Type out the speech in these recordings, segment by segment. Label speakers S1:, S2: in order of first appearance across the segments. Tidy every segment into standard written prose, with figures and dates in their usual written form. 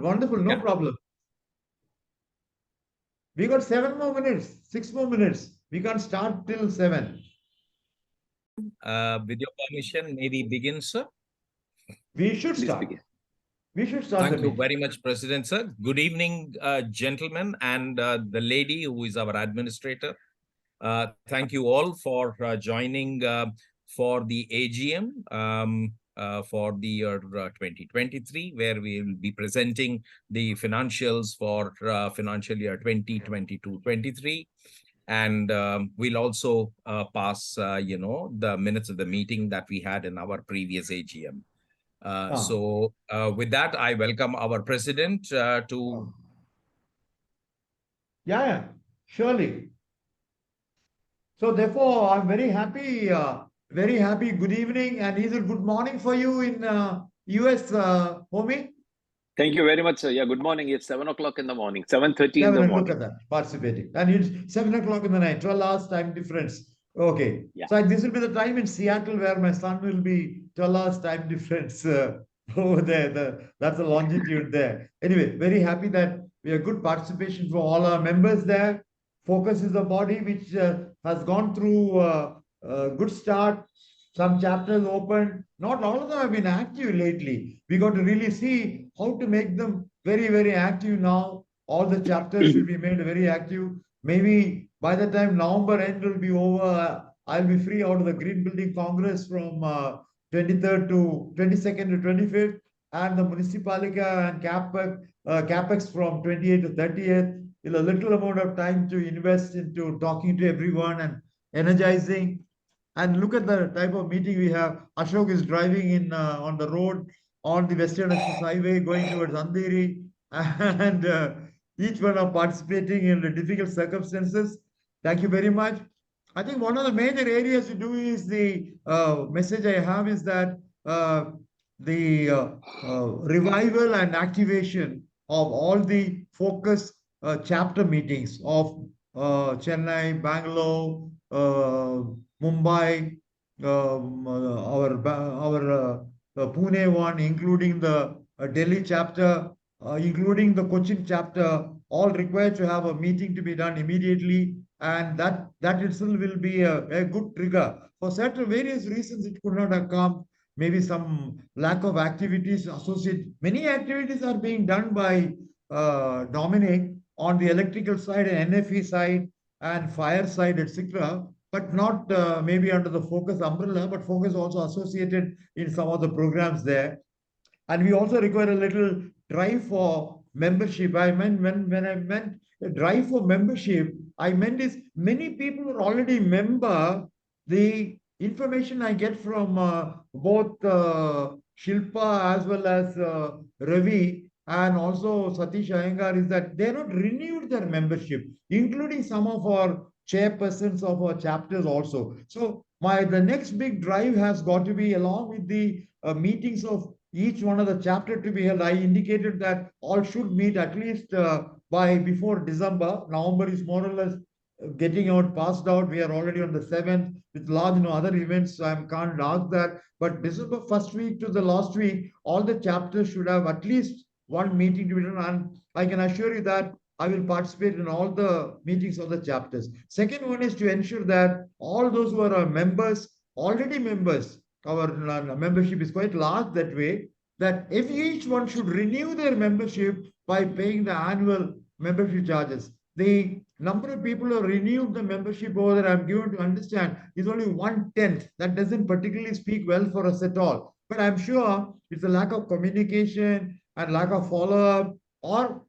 S1: Wonderful. No
S2: Yeah.
S1: problem. We got 7 more minutes, 6 more minutes. We can't start till 7.
S2: With your permission, may we begin, sir?
S1: We should
S3: Please
S1: start.
S3: begin.
S1: We should start the
S2: Thank you
S1: meeting.
S2: very much, President, sir. Good evening, gentlemen, and the lady who is our administrator. Thank you all for joining for the AGM for the year 2023, where we will be presenting the financials for financial year 2022-23. And we'll also pass, the minutes of the meeting that we had in our previous AGM. So with that, I welcome our president to.
S1: Yeah, surely. So therefore, I'm very happy. Very happy. Good evening, and is it good morning for you in US, homie?
S3: Thank you very much, sir. Yeah, good morning. It's 7 o'clock in the morning, 7:30 in the
S1: 7, look
S3: morning.
S1: at that, participating. And it's 7 o'clock in the night, 12 hours time difference. Okay.
S3: Yeah.
S1: So this will be the time in Seattle where my son will be 12 hours time difference over there. That's the longitude there. Anyway, very happy that we have good participation for all our members there. Focus is a body which has gone through a good start. Some chapters open. Not all of them have been active lately. We got to really see how to make them very, very active now. All the chapters should be made very active. Maybe by the time November end will be over, I'll be free out of the Green Building Congress from 23rd to 22nd to 25th, and the Municipalika and CapEx from 28th to 30th. With a little amount of time to invest into talking to everyone and energizing. And look at the type of meeting we have. Ashok is driving in on the road on the Western Access Highway going towards Andheri, and each one are participating in the difficult circumstances. Thank you very much. I think one of the major areas to do is the message I have is that the revival and activation of all the focus chapter meetings of Chennai, Bangalore, Mumbai, our Pune one, including the Delhi chapter, including the Cochin chapter, all required to have a meeting to be done immediately, and that itself will be a good trigger. For certain various reasons, it could not have come. Maybe some lack of activities associated. Many activities are being done by Dominic on the electrical side and NFE side and fire side, etc., but not maybe under the focus umbrella, but focus also associated in some of the programs there. And we also require a little drive for membership. I meant when I meant a drive for membership, I meant is many people are already member. The information I get from both Shilpa as well as Ravi and also Satish Iyengar is that they have not renewed their membership, including some of our chairpersons of our chapters also. So the next big drive has got to be along with the meetings of each one of the chapter to be held. I indicated that all should meet at least by before December. November is more or less getting out, passed out. We are already on the 7th with large other events. So I can't ask that. But December first week to the last week, all the chapters should have at least one meeting to be done. And I can assure you that I will participate in all the meetings of the chapters. Second one is to ensure that all those who are members, already members, our membership is quite large that way, that if each one should renew their membership by paying the annual membership charges. The number of people who have renewed the membership over there, I'm given to understand, is only 1/10. That doesn't particularly speak well for us at all. But I'm sure it's a lack of communication and lack of follow-up, or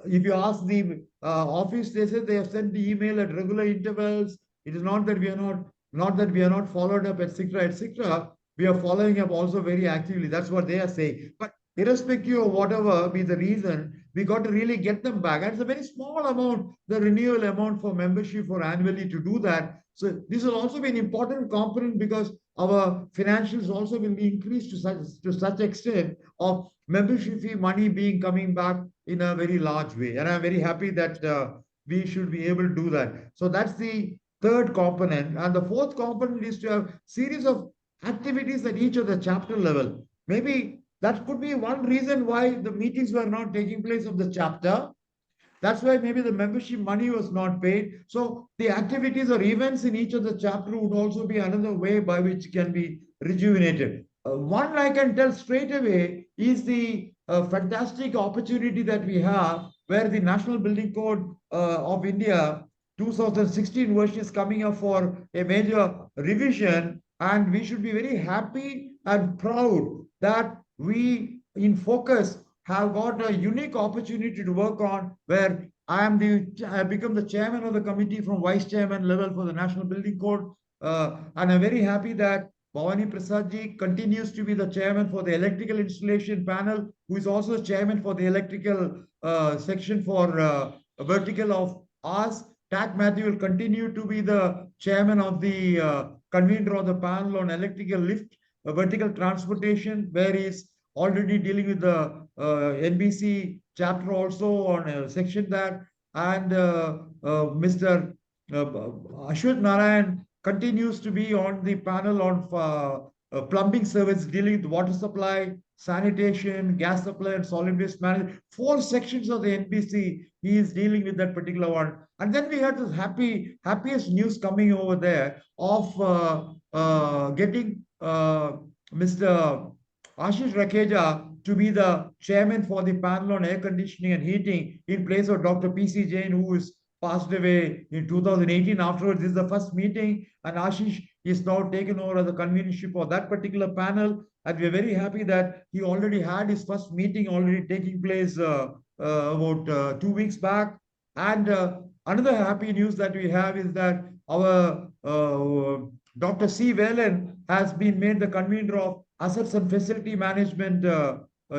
S1: if you ask the office, they say they have sent the email at regular intervals. It is not that we are not that we are not followed up, etc., etc. We are following up also very actively. That's what they are saying. But irrespective of whatever be the reason, we got to really get them back. And it's a very small amount, the renewal amount for membership for annually to do that. So this will also be an important component because our financials also will be increased to such extent of membership fee money being coming back in a very large way. And I'm very happy that we should be able to do that. So that's the third component. And the fourth component is to have series of activities at each of the chapter level. Maybe that could be one reason why the meetings were not taking place of the chapter. That's why maybe the membership money was not paid. So the activities or events in each of the chapter would also be another way by which can be rejuvenated. One I can tell straight away is the fantastic opportunity that we have where the National Building Code of India 2016 version is coming up for a major revision, and we should be very happy and proud that we in focus have got a unique opportunity to work on where I have become the chairman of the committee from vice chairman level for the National Building Code. And I'm very happy that Bhavani Prasad ji continues to be the chairman for the electrical installation panel, who is also chairman for the electrical section for vertical of ours. Tak Matthew will continue to be the chairman of the convener of the panel on electrical lift, vertical transportation, where he's already dealing with the NBC chapter also on a section that, and Mr. Ashwat Narayan continues to be on the panel on plumbing service dealing with water supply, sanitation, gas supply, and solid waste management. 4 sections of the NBC, he is dealing with that particular one. And then we had this happiest news coming over there of getting Mr. Ashish Rakeja to be the chairman for the panel on air conditioning and heating in place of Dr. P.C. Jain, who is passed away in 2018. Afterwards, this is the first meeting, and Ashish is now taken over as the convenership of that particular panel. And we're very happy that he already had his first meeting already taking place about 2 weeks back. And another happy news that we have is that our Dr. C. Velen has been made the convener of Assets and Facility Management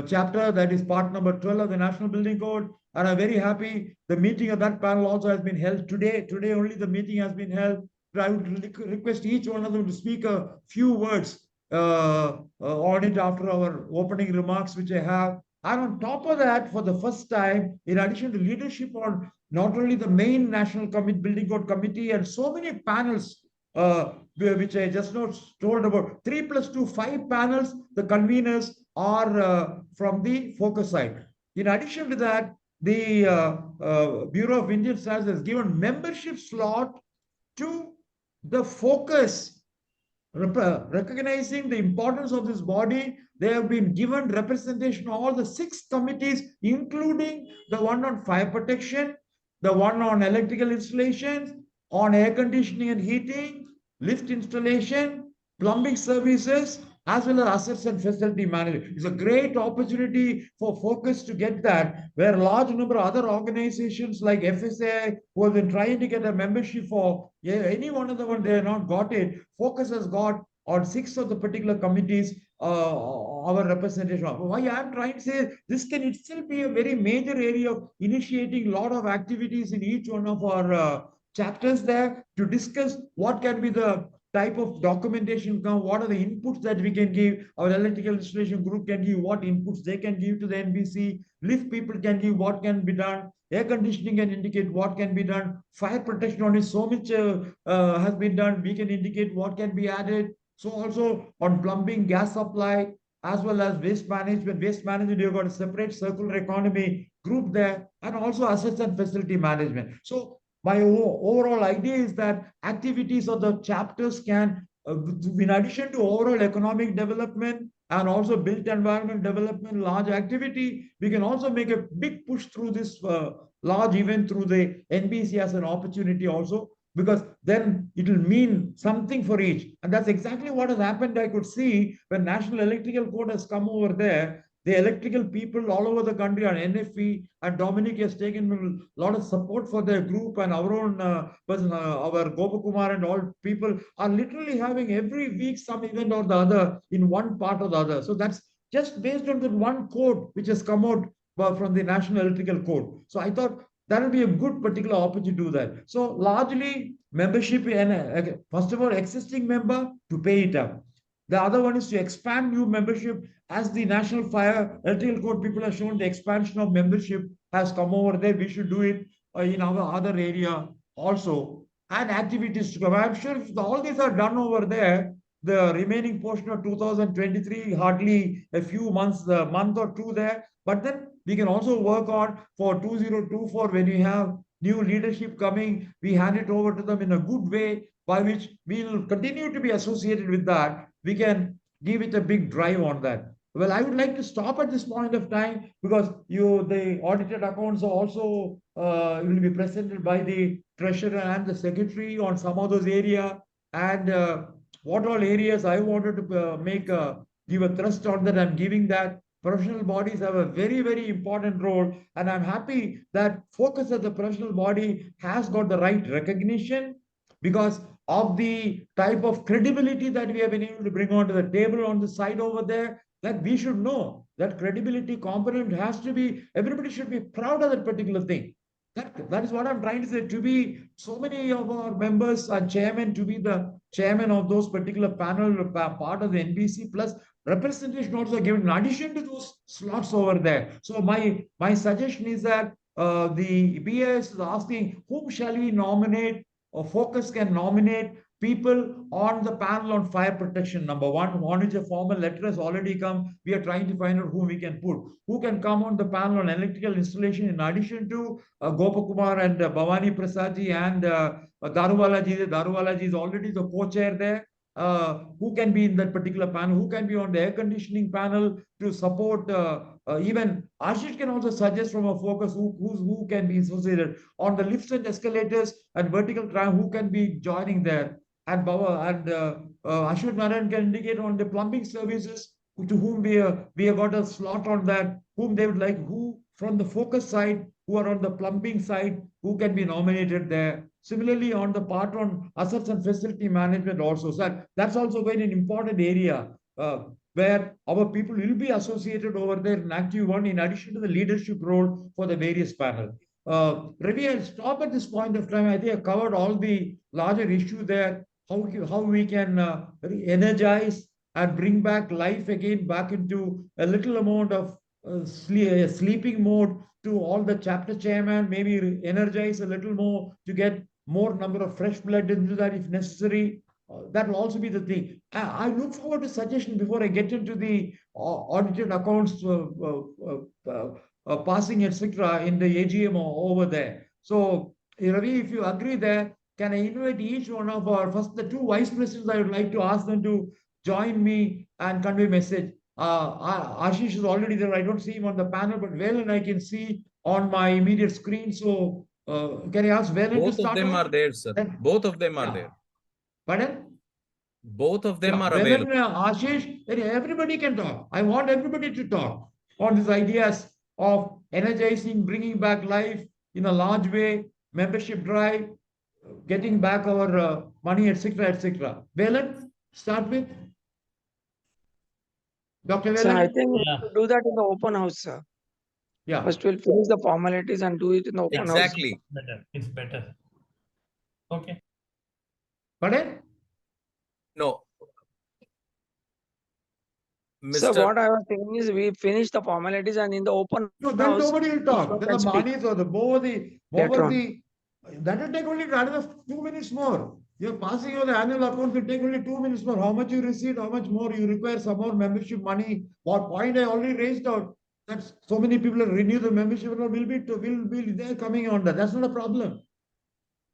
S1: chapter, that is part number 12 of the National Building Code. And I'm very happy the meeting of that panel also has been held today. Today only the meeting has been held. I would request each one of them to speak a few words on it after our opening remarks, which I have. And on top of that, for the first time, in addition to leadership on not only the main National Building Code Committee and so many panels, which I just now told about, 3 plus 2, 5 panels, the conveners are from the focus side. In addition to that, the Bureau of Indian Standards has given membership slot to the focus, recognizing the importance of this body. They have been given representation of all the 6 committees, including the one on fire protection, the one on electrical installations, on air conditioning and heating, lift installation, plumbing services, as well as assets and facility management. It's a great opportunity for focus to get that, where a large number of other organizations like FSA, who have been trying to get a membership for any one of the one, they have not got it. Focus has got on 6 of the particular committees our representation of. Why I'm trying to say this can itself be a very major area of initiating a lot of activities in each one of our chapters there to discuss what can be the type of documentation come, what are the inputs that we can give, our electrical installation group can give what inputs they can give to the NBC, lift people can give what can be done, air conditioning can indicate what can be done, fire protection on it, so much has been done, we can indicate what can be added. So also on plumbing, gas supply, as well as waste management. Waste management, you've got a separate circular economy group there, and also assets and facility management. So my overall idea is that activities of the chapters can, in addition to overall economic development and also built environment development, large activity, we can also make a big push through this large event through the NBC as an opportunity also, because then it will mean something for each. And that's exactly what has happened. I could see when National Electrical Code has come over there, the electrical people all over the country on NFE, and Dominic has taken a lot of support for their group, and our own person, our Gopakumar and all people are literally having every week some event or the other in one part or the other. So that's just based on the one code which has come out from the National Electrical Code. So I thought that will be a good particular opportunity to do that. So largely membership, and first of all, existing member to pay it up. The other one is to expand new membership, as the National Fire Electrical Code people have shown the expansion of membership has come over there. We should do it in our other area also, and activities to come. I'm sure if all these are done over there, the remaining portion of 2023, hardly a few months, a month or two there. But then we can also work on for 2024 when we have new leadership coming, we hand it over to them in a good way, by which we'll continue to be associated with that. We can give it a big drive on that. Well, I would like to stop at this point of time because the audited accounts are also will be presented by the treasurer and the secretary on some of those area, and what all areas I wanted to give a thrust on that. I'm giving that. Professional bodies have a very, very important role, and I'm happy that focus as a professional body has got the right recognition because of the type of credibility that we have been able to bring onto the table on the side over there. That we should know that credibility component has to be, everybody should be proud of that particular thing. That is what I'm trying to say. To be so many of our members are chairman, to be the chairman of those particular panel, part of the NBC, plus representation also given in addition to those slots over there. So my suggestion is that the BIS is asking whom shall we nominate, or Focus can nominate people on the panel on fire protection. Number one, on which a formal letter has already come. We are trying to find out whom we can put. Who can come on the panel on electrical installation in addition to Gopakumar and Bhavani Prasadji and Daruwalaji. Daruwalaji is already the co-chair there. Who can be in that particular panel? Who can be on the air conditioning panel to support? Even Ashish can also suggest from a Focus who can be associated on the lifts and escalators and vertical tram. Who can be joining there? And Ashwin Narayan can indicate on the plumbing services to whom we have got a slot on that, whom they would like, who from the Focus side, who are on the plumbing side, who can be nominated there. Similarly, on the part on assets and facility management also. So that's also very an important area where our people will be associated over there in active one, in addition to the leadership role for the various panel. Ravi, I'll stop at this point of time. I think I covered all the larger issue there, how we can energize and bring back life again back into a little amount of sleeping mode to all the chapter chairman, maybe energize a little more to get more number of fresh blood into that if necessary. That will also be the thing. I look forward to suggestion before I get into the audited accounts passing, etc., in the AGM over there. So, Ravi, if you agree there, can I invite each one of our first the two vice presidents? I would like to ask them to join me and convey message. Ashish is already there. I don't see him on the panel, but Velan I can see on my immediate screen. So can I ask Velan to
S2: Both of
S1: start
S2: them
S1: off?
S2: are there, sir.
S1: Then,
S2: Both of them are
S1: yeah.
S2: there.
S1: Pardon?
S2: Both of them
S1: Yeah,
S2: are
S1: Velan,
S2: available.
S1: Ashish, then everybody can talk. I want everybody to talk on these ideas of energizing, bringing back life in a large way, membership drive, getting back our money, etc., etc. Velan, start with Dr.
S4: So I
S1: Velan.
S4: think we
S5: Yeah.
S4: have to do that in the open house, sir.
S1: Yeah.
S4: First, we'll finish the formalities and do it in the open house.
S2: Exactly.
S5: Better. It's better. Okay.
S1: Pardon?
S2: No.
S4: So
S2: Mr.
S4: what I was saying is we finish the formalities and in the open
S1: No, then
S4: house,
S1: nobody will
S4: each
S1: talk.
S4: one
S1: Then the
S4: can speak
S1: Manis or the
S4: later on.
S1: that will take only another 2 minutes more. You're passing over the annual account will take only 2 minutes more. How much you received, how much more you require, some more membership money. What point I already raised out. That's so many people have renewed the membership will be there coming on that. That's not a problem.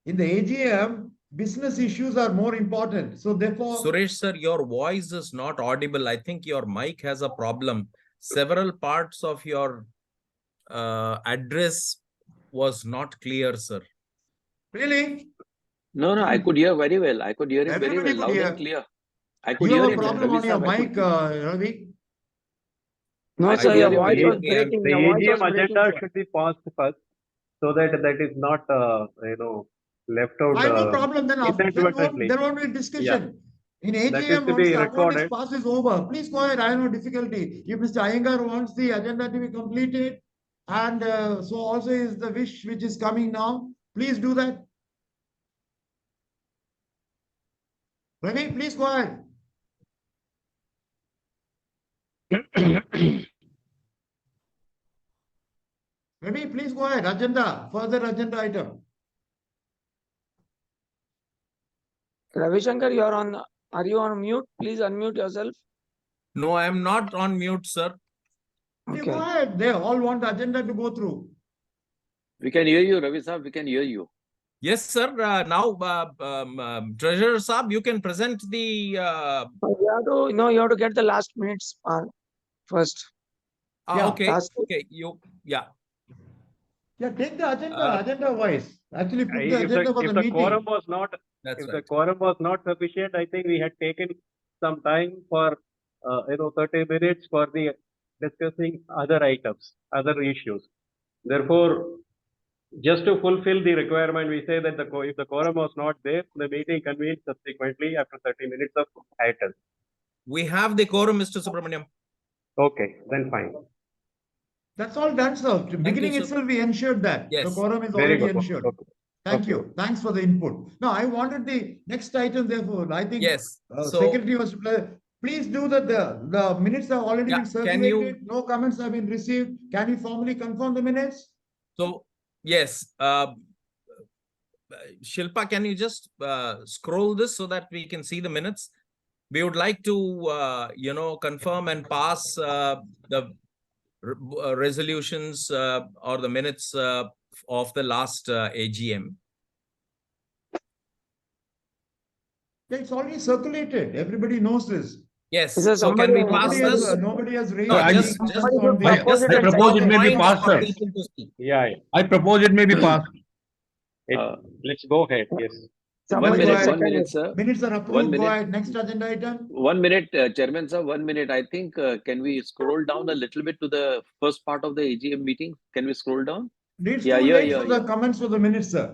S1: In the AGM, business issues are more important. So therefore,
S2: Suresh, sir, your voice is not audible. I think your mic has a problem. Several parts of your address was not clear, sir.
S1: really,
S3: No, no, I could hear very well. I could hear him very
S1: everybody
S3: well,
S1: could
S3: loud and
S1: hear.
S3: clear. I could
S1: You
S3: hear
S1: have a
S3: him.
S1: problem
S3: Ravi
S1: on your
S3: Saab, I could
S1: mic,
S3: hear.
S1: Ravi.
S4: No,
S3: I
S4: sir,
S3: could
S4: your
S3: hear him
S4: voice
S3: very
S4: was
S3: well.
S4: breaking.
S6: The
S4: Your voice was
S6: AGM
S4: breaking.
S6: agenda
S4: sir.
S6: should be passed first, so that is not left out
S1: I have no problem. Then
S6: inadvertently.
S1: there won't be
S6: Yeah,
S1: discussion. In
S6: that is
S1: AGM,
S6: to
S1: once
S6: be
S1: the account is
S6: recorded.
S1: passed, is over. Please go ahead. I have no difficulty. If Mr. Iyengar wants the agenda to be completed, and so also is the wish which is coming now, please do that. Ravi, please go ahead. Ravi, please go ahead. Agenda, further agenda item.
S4: Ravi Shankar, you are on Are you on mute? Please unmute yourself.
S2: No, I am not on mute, sir.
S1: Go
S4: Okay.
S1: ahead. They all want the agenda to go through.
S3: We can hear you, Ravi Saab. We can hear you.
S2: Yes, sir. Now, Treasurer Saab, you can present the.
S4: You have to, you have to get the last minutes first.
S1: Yeah.
S2: Okay.
S4: Last-
S2: Okay. Yeah.
S1: Yeah, take the agenda wise. Actually, put the
S6: If
S1: agenda for the
S6: the quorum
S1: meeting.
S6: was not,
S2: That's
S6: if
S2: right.
S6: the quorum was not sufficient, I think we had taken some time for, 30 minutes for the discussing other items, other issues. Therefore, just to fulfill the requirement, we say that if the quorum was not there, the meeting convenes subsequently after 30 minutes of items.
S2: We have the quorum, Mr. Subramaniam.
S6: Okay, then fine.
S1: That's all done, sir. To beginning
S2: sir.
S1: itself, we ensured that. The
S2: Yes.
S1: quorum is
S6: Very
S1: already
S6: good.
S1: ensured.
S6: Okay.
S1: Thank
S6: Okay.
S1: you. Thanks for the input. Now, I wanted the next item, therefore, I think
S2: Yes. So,
S1: Secretary was to please do that. The minutes have already
S2: Yeah,
S1: been
S2: can you-
S1: circulated. No comments have been received. Can you formally confirm the minutes?
S2: so yes. Shilpa, can you just scroll this so that we can see the minutes? We would like to, confirm and pass the resolutions or the minutes of the last AGM.
S1: Yeah, it's already circulated. Everybody knows this.
S2: Yes.
S4: Is there
S2: So can we
S4: somebody-
S2: pass
S1: Nobody has,
S2: this?
S1: nobody has raised
S2: No,
S1: any
S2: just-
S1: comments
S4: somebody
S1: on
S4: should
S1: the.
S4: propose it
S2: I
S4: and
S2: propose
S4: second
S2: it may be
S4: it.
S2: passed,
S1: sir.
S2: people to see.
S6: Yeah,
S7: I propose it may be passed.
S6: let's go ahead. Yes.
S4: Somebody
S1: minute,
S4: should
S1: one
S4: second
S3: minute,
S4: it.
S3: sir.
S1: Minutes are approved. Go
S3: minute.
S1: ahead. Next agenda item.
S3: 1 minute, Chairman sir, 1 minute. I think, can we scroll down a little bit to the first part of the AGM meeting? Can we scroll down?
S1: It's
S3: Yeah,
S1: too
S3: yeah,
S1: late
S3: yeah,
S1: for the
S3: yeah.
S1: comments for the minutes, sir.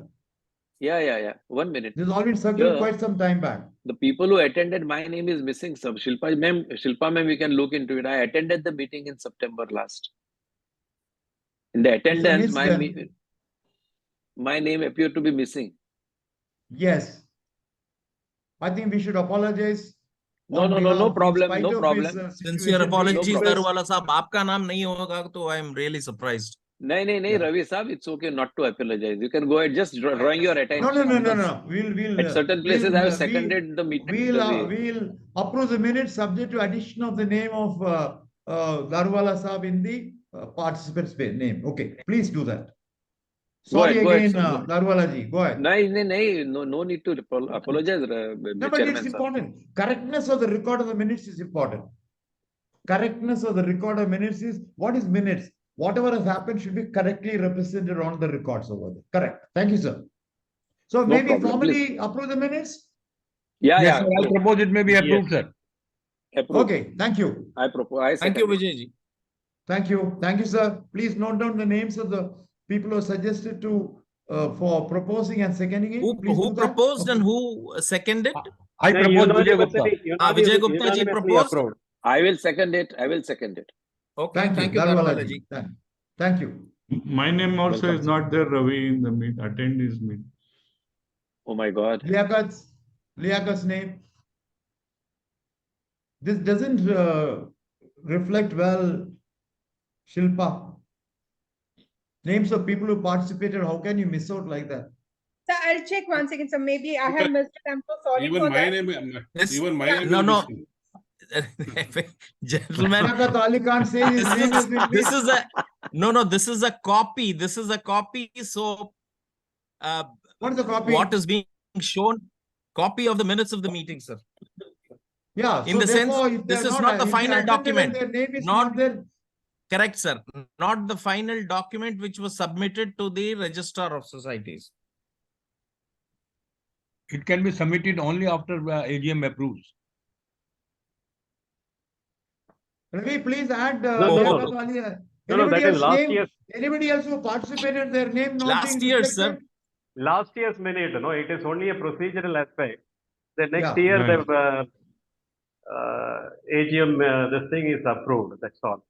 S3: Yeah. 1 minute.
S1: This has already circulated
S3: Yeah.
S1: quite some time back.
S3: The people who attended, my name is missing. Some Shilpa ma'am, we can look into it. I attended the meeting in September last. In the attendance,
S1: miss then.
S3: my name appeared to be missing.
S1: Yes. I think we should apologize.
S3: No,
S1: on
S3: no,
S1: behalf,
S3: no
S1: in
S3: problem,
S1: spite
S3: no
S1: of his,
S3: problem.
S2: Sincere
S1: situation
S2: apologies,
S1: being-
S2: Darwala साहब, आपका नाम नहीं होगा तो I am really surprised.
S3: No,
S1: Yeah.
S3: Ravi Saab, it's okay not to apologize. You can go ahead, just drawing your attention.
S1: No.
S3: because
S1: We'll
S3: At certain places, I have seconded the meeting.
S1: We'll approve the minutes subject to addition of the name of Darwala Saab in the participant's name. Okay, please do that. Sorry
S3: Go ahead,
S1: again,
S3: sir.
S1: Darwala ji. Go ahead.
S3: No need to apologize,
S1: No, but it's
S3: Chairman sir.
S1: important. Correctness of the record of the minutes is important. Correctness of the record of minutes is what is minutes? Whatever has happened should be correctly represented on the records over there. Correct. Thank you, sir. So
S3: No
S1: maybe
S3: problem,
S1: formally approve the minutes?
S3: Yeah,
S7: Yes, sir, I
S3: approved.
S7: propose it may be
S6: Yes.
S7: approved, sir.
S3: Approved.
S1: Okay, thank you.
S3: I propose. I
S2: Thank you,
S3: second it.
S2: Vijay ji.
S1: Thank you. Thank you, sir. Please note down the names of the people who are suggested to for proposing and seconding it. Please
S2: Who
S1: do that.
S2: proposed
S1: Okay.
S2: and who seconded?
S7: I propose Vijay Gupta.
S2: Vijay Gupta ji proposed.
S6: Approved.
S3: I will second it. I will second it.
S2: Okay,
S1: Thank you,
S2: Darwala
S1: Darwala
S2: ji.
S1: ji. Thank you.
S8: My name also
S3: Welcome,
S8: is
S3: sir.
S8: not there, Ravi, in the attendees meet.
S3: Oh my God.
S1: Liakat's name. This doesn't reflect well, Shilpa. Names of people who participated, how can you miss out like that?
S9: Sir, I'll check one second. So maybe I have missed it. I'm so sorry
S10: Even
S9: for
S10: my
S9: that.
S10: name,
S2: Yes.
S10: even my
S9: Yeah.
S10: name
S2: No,
S10: is
S2: no.
S10: missing.
S2: Gentlemen,
S1: Liaquat Ali Khan says his name has been
S2: this
S1: missed.
S2: is a no. This is a copy. This is a copy. So,
S1: What is the copy?
S2: what is being shown? Copy of the minutes of the meeting, sir.
S1: Yeah,
S2: In the sense,
S1: therefore, if
S2: this
S1: they're
S2: is not the
S1: if they
S2: final
S1: attended and
S2: document.
S1: Their name is
S2: Not-
S1: not there.
S2: Correct, sir. Not the final document which was submitted to the Registrar of Societies.
S7: It can be submitted only after AGM approves.
S1: Ravi, please add
S6: No.
S1: Liaquat Ali.
S6: No, that
S1: Anybody
S6: is
S1: else
S6: last
S1: name?
S6: year's
S1: Anybody else who participated, their name not
S2: Last
S1: being
S2: year, sir.
S1: reflected?
S6: last year's minute. No, it is only a procedural aspect. The next
S1: Yeah,
S6: year,
S8: right.
S6: the AGM, this thing is approved. That's all.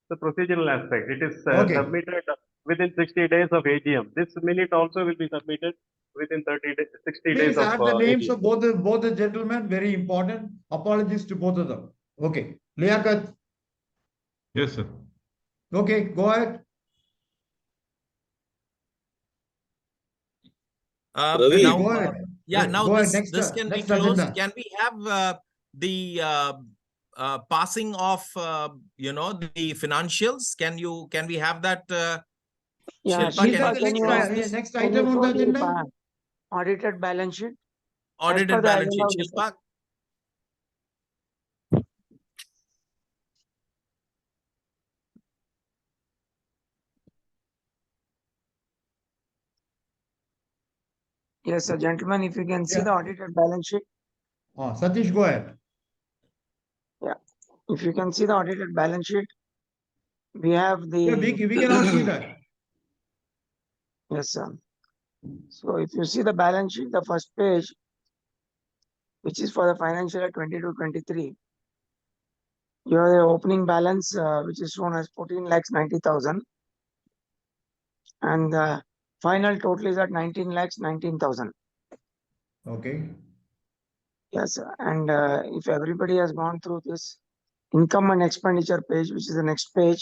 S6: The procedural aspect. It is
S1: Okay.
S6: submitted within 60 days of AGM. This minute also will be submitted within 60 days
S1: Please
S6: of
S1: add the names
S6: AGM.
S1: of both the gentlemen. Very important. Apologies to both of them. Okay. Liaquat.
S8: Yes, sir.
S1: Okay, go ahead.
S2: Now,
S1: Go ahead.
S2: Yeah,
S1: Right,
S2: now
S1: go ahead,
S2: this can be
S1: next
S2: closed.
S1: agenda.
S2: Can we have the passing of the financials? Can we have that?
S4: Yeah,
S2: Shilpa,
S1: Is
S2: can
S1: that
S2: you
S1: the
S4: Shilpa,
S2: just
S1: next,
S2: close this?
S1: next
S4: can you
S1: item on
S4: show
S1: the
S4: the
S1: agenda?
S4: audited balance sheet as per
S2: Audited
S4: the
S2: balance
S4: agenda
S2: sheet.
S4: of the
S2: Shilpa,
S4: Yes, sir, gentlemen, if you can see
S1: Yeah.
S4: the audited balance sheet.
S1: Satish, go ahead.
S4: Yeah, if you can see the audited balance sheet, we have
S1: Yeah,
S4: the
S1: we cannot see that.
S4: yes, sir. So if you see the balance sheet, the first page, which is for the financial year 22-23, you have the opening balance, which is shown as 14 lakhs 90,000, and the final total is at 19 lakhs 19,000.
S1: Okay.
S4: Yes, sir. And if everybody has gone through this income and expenditure page, which is the next page,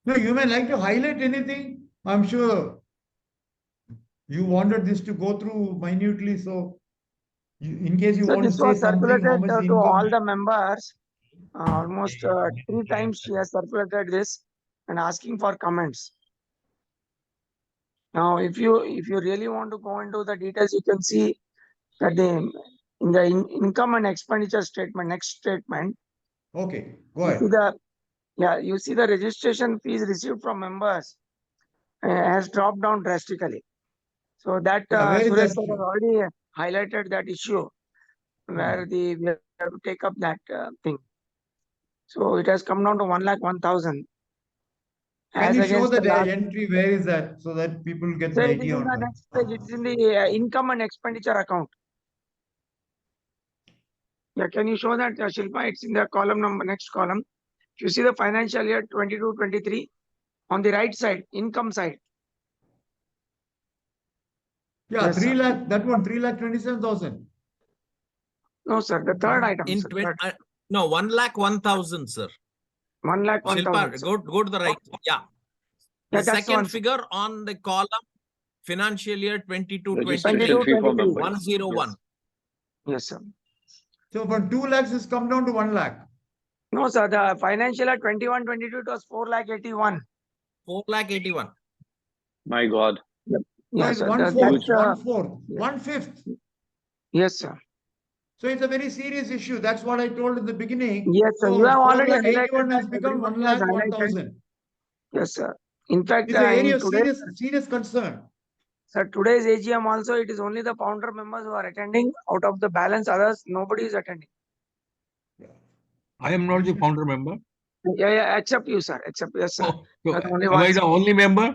S1: No, you may like to highlight anything. I'm sure you wanted this to go through minutely, so in case you
S4: so
S1: want to
S4: this
S1: say
S4: was
S1: something, how
S4: circulated
S1: much
S4: to
S1: income?
S4: all the members. Almost 3 times she has circulated this and asking for comments. Now, if you really want to go into the details, you can see that in the income and expenditure statement, next statement,
S1: Okay, go
S4: you see
S1: ahead.
S4: you see the registration fees received from members has dropped down drastically. So that
S1: Yeah, where is
S4: Suresh
S1: that?
S4: sir has already highlighted that issue where we have to take up that thing. So it has come down to 1,01,000
S1: Can
S4: as
S1: you show
S4: against the
S1: that
S4: last.
S1: entry? Where is that so that people get
S4: So
S1: an
S4: it is
S1: idea
S4: in
S1: on
S4: the
S1: that?
S4: next page. It is in the income and expenditure account. Yeah, can you show that, Shilpa? It's in the column number, next column. If you see the financial year 22-23 on the right side, income side.
S1: Yeah,
S4: Yes,
S1: 3
S4: sir.
S1: lakh, that one, 3,27,000.
S4: No, sir. The third item,
S2: in
S4: sir. Third.
S2: no, 1,01,000, sir.
S4: 1,01,000.
S2: Shilpa,
S4: Sir.
S2: go to the right. Yeah.
S4: Yeah,
S2: The
S4: that's
S2: second
S4: one, sir.
S2: figure on the column, financial year 22-23,
S3: Registration fee for
S4: 22-23.
S3: members.
S2: 101.
S4: Yes, sir.
S1: So from 2 lakhs has come down to 1 lakh.
S4: No, sir. The financial year 21-22 it was 4,81,000.
S2: 4,81,000.
S3: My God.
S1: So
S4: Yes,
S1: it's
S4: sir.
S1: one
S4: That,
S1: fourth,
S4: that's,
S1: one fourth,
S4: yeah.
S1: 1/5.
S4: Yes, sir.
S1: So it's a very serious issue. That's what I told in the beginning.
S4: Yes, sir. You
S1: So
S4: have
S1: 4
S4: already
S1: lakh
S4: highlighted
S1: 81
S4: that.
S1: has become 1
S4: Everybody has
S1: lakh
S4: highlighted.
S1: 1,000.
S4: Yes, sir. In fact,
S1: It's an area
S4: in
S1: of
S4: today's
S1: serious concern.
S4: sir, today's AGM also, it is only the founder members who are attending. Out of the balance, others, nobody is attending.
S7: I am not the founder member.
S4: Yeah, except you, sir. Except, yes, sir.
S7: So
S4: You're the only
S7: am
S4: one,
S7: I the
S4: sir.
S7: only member?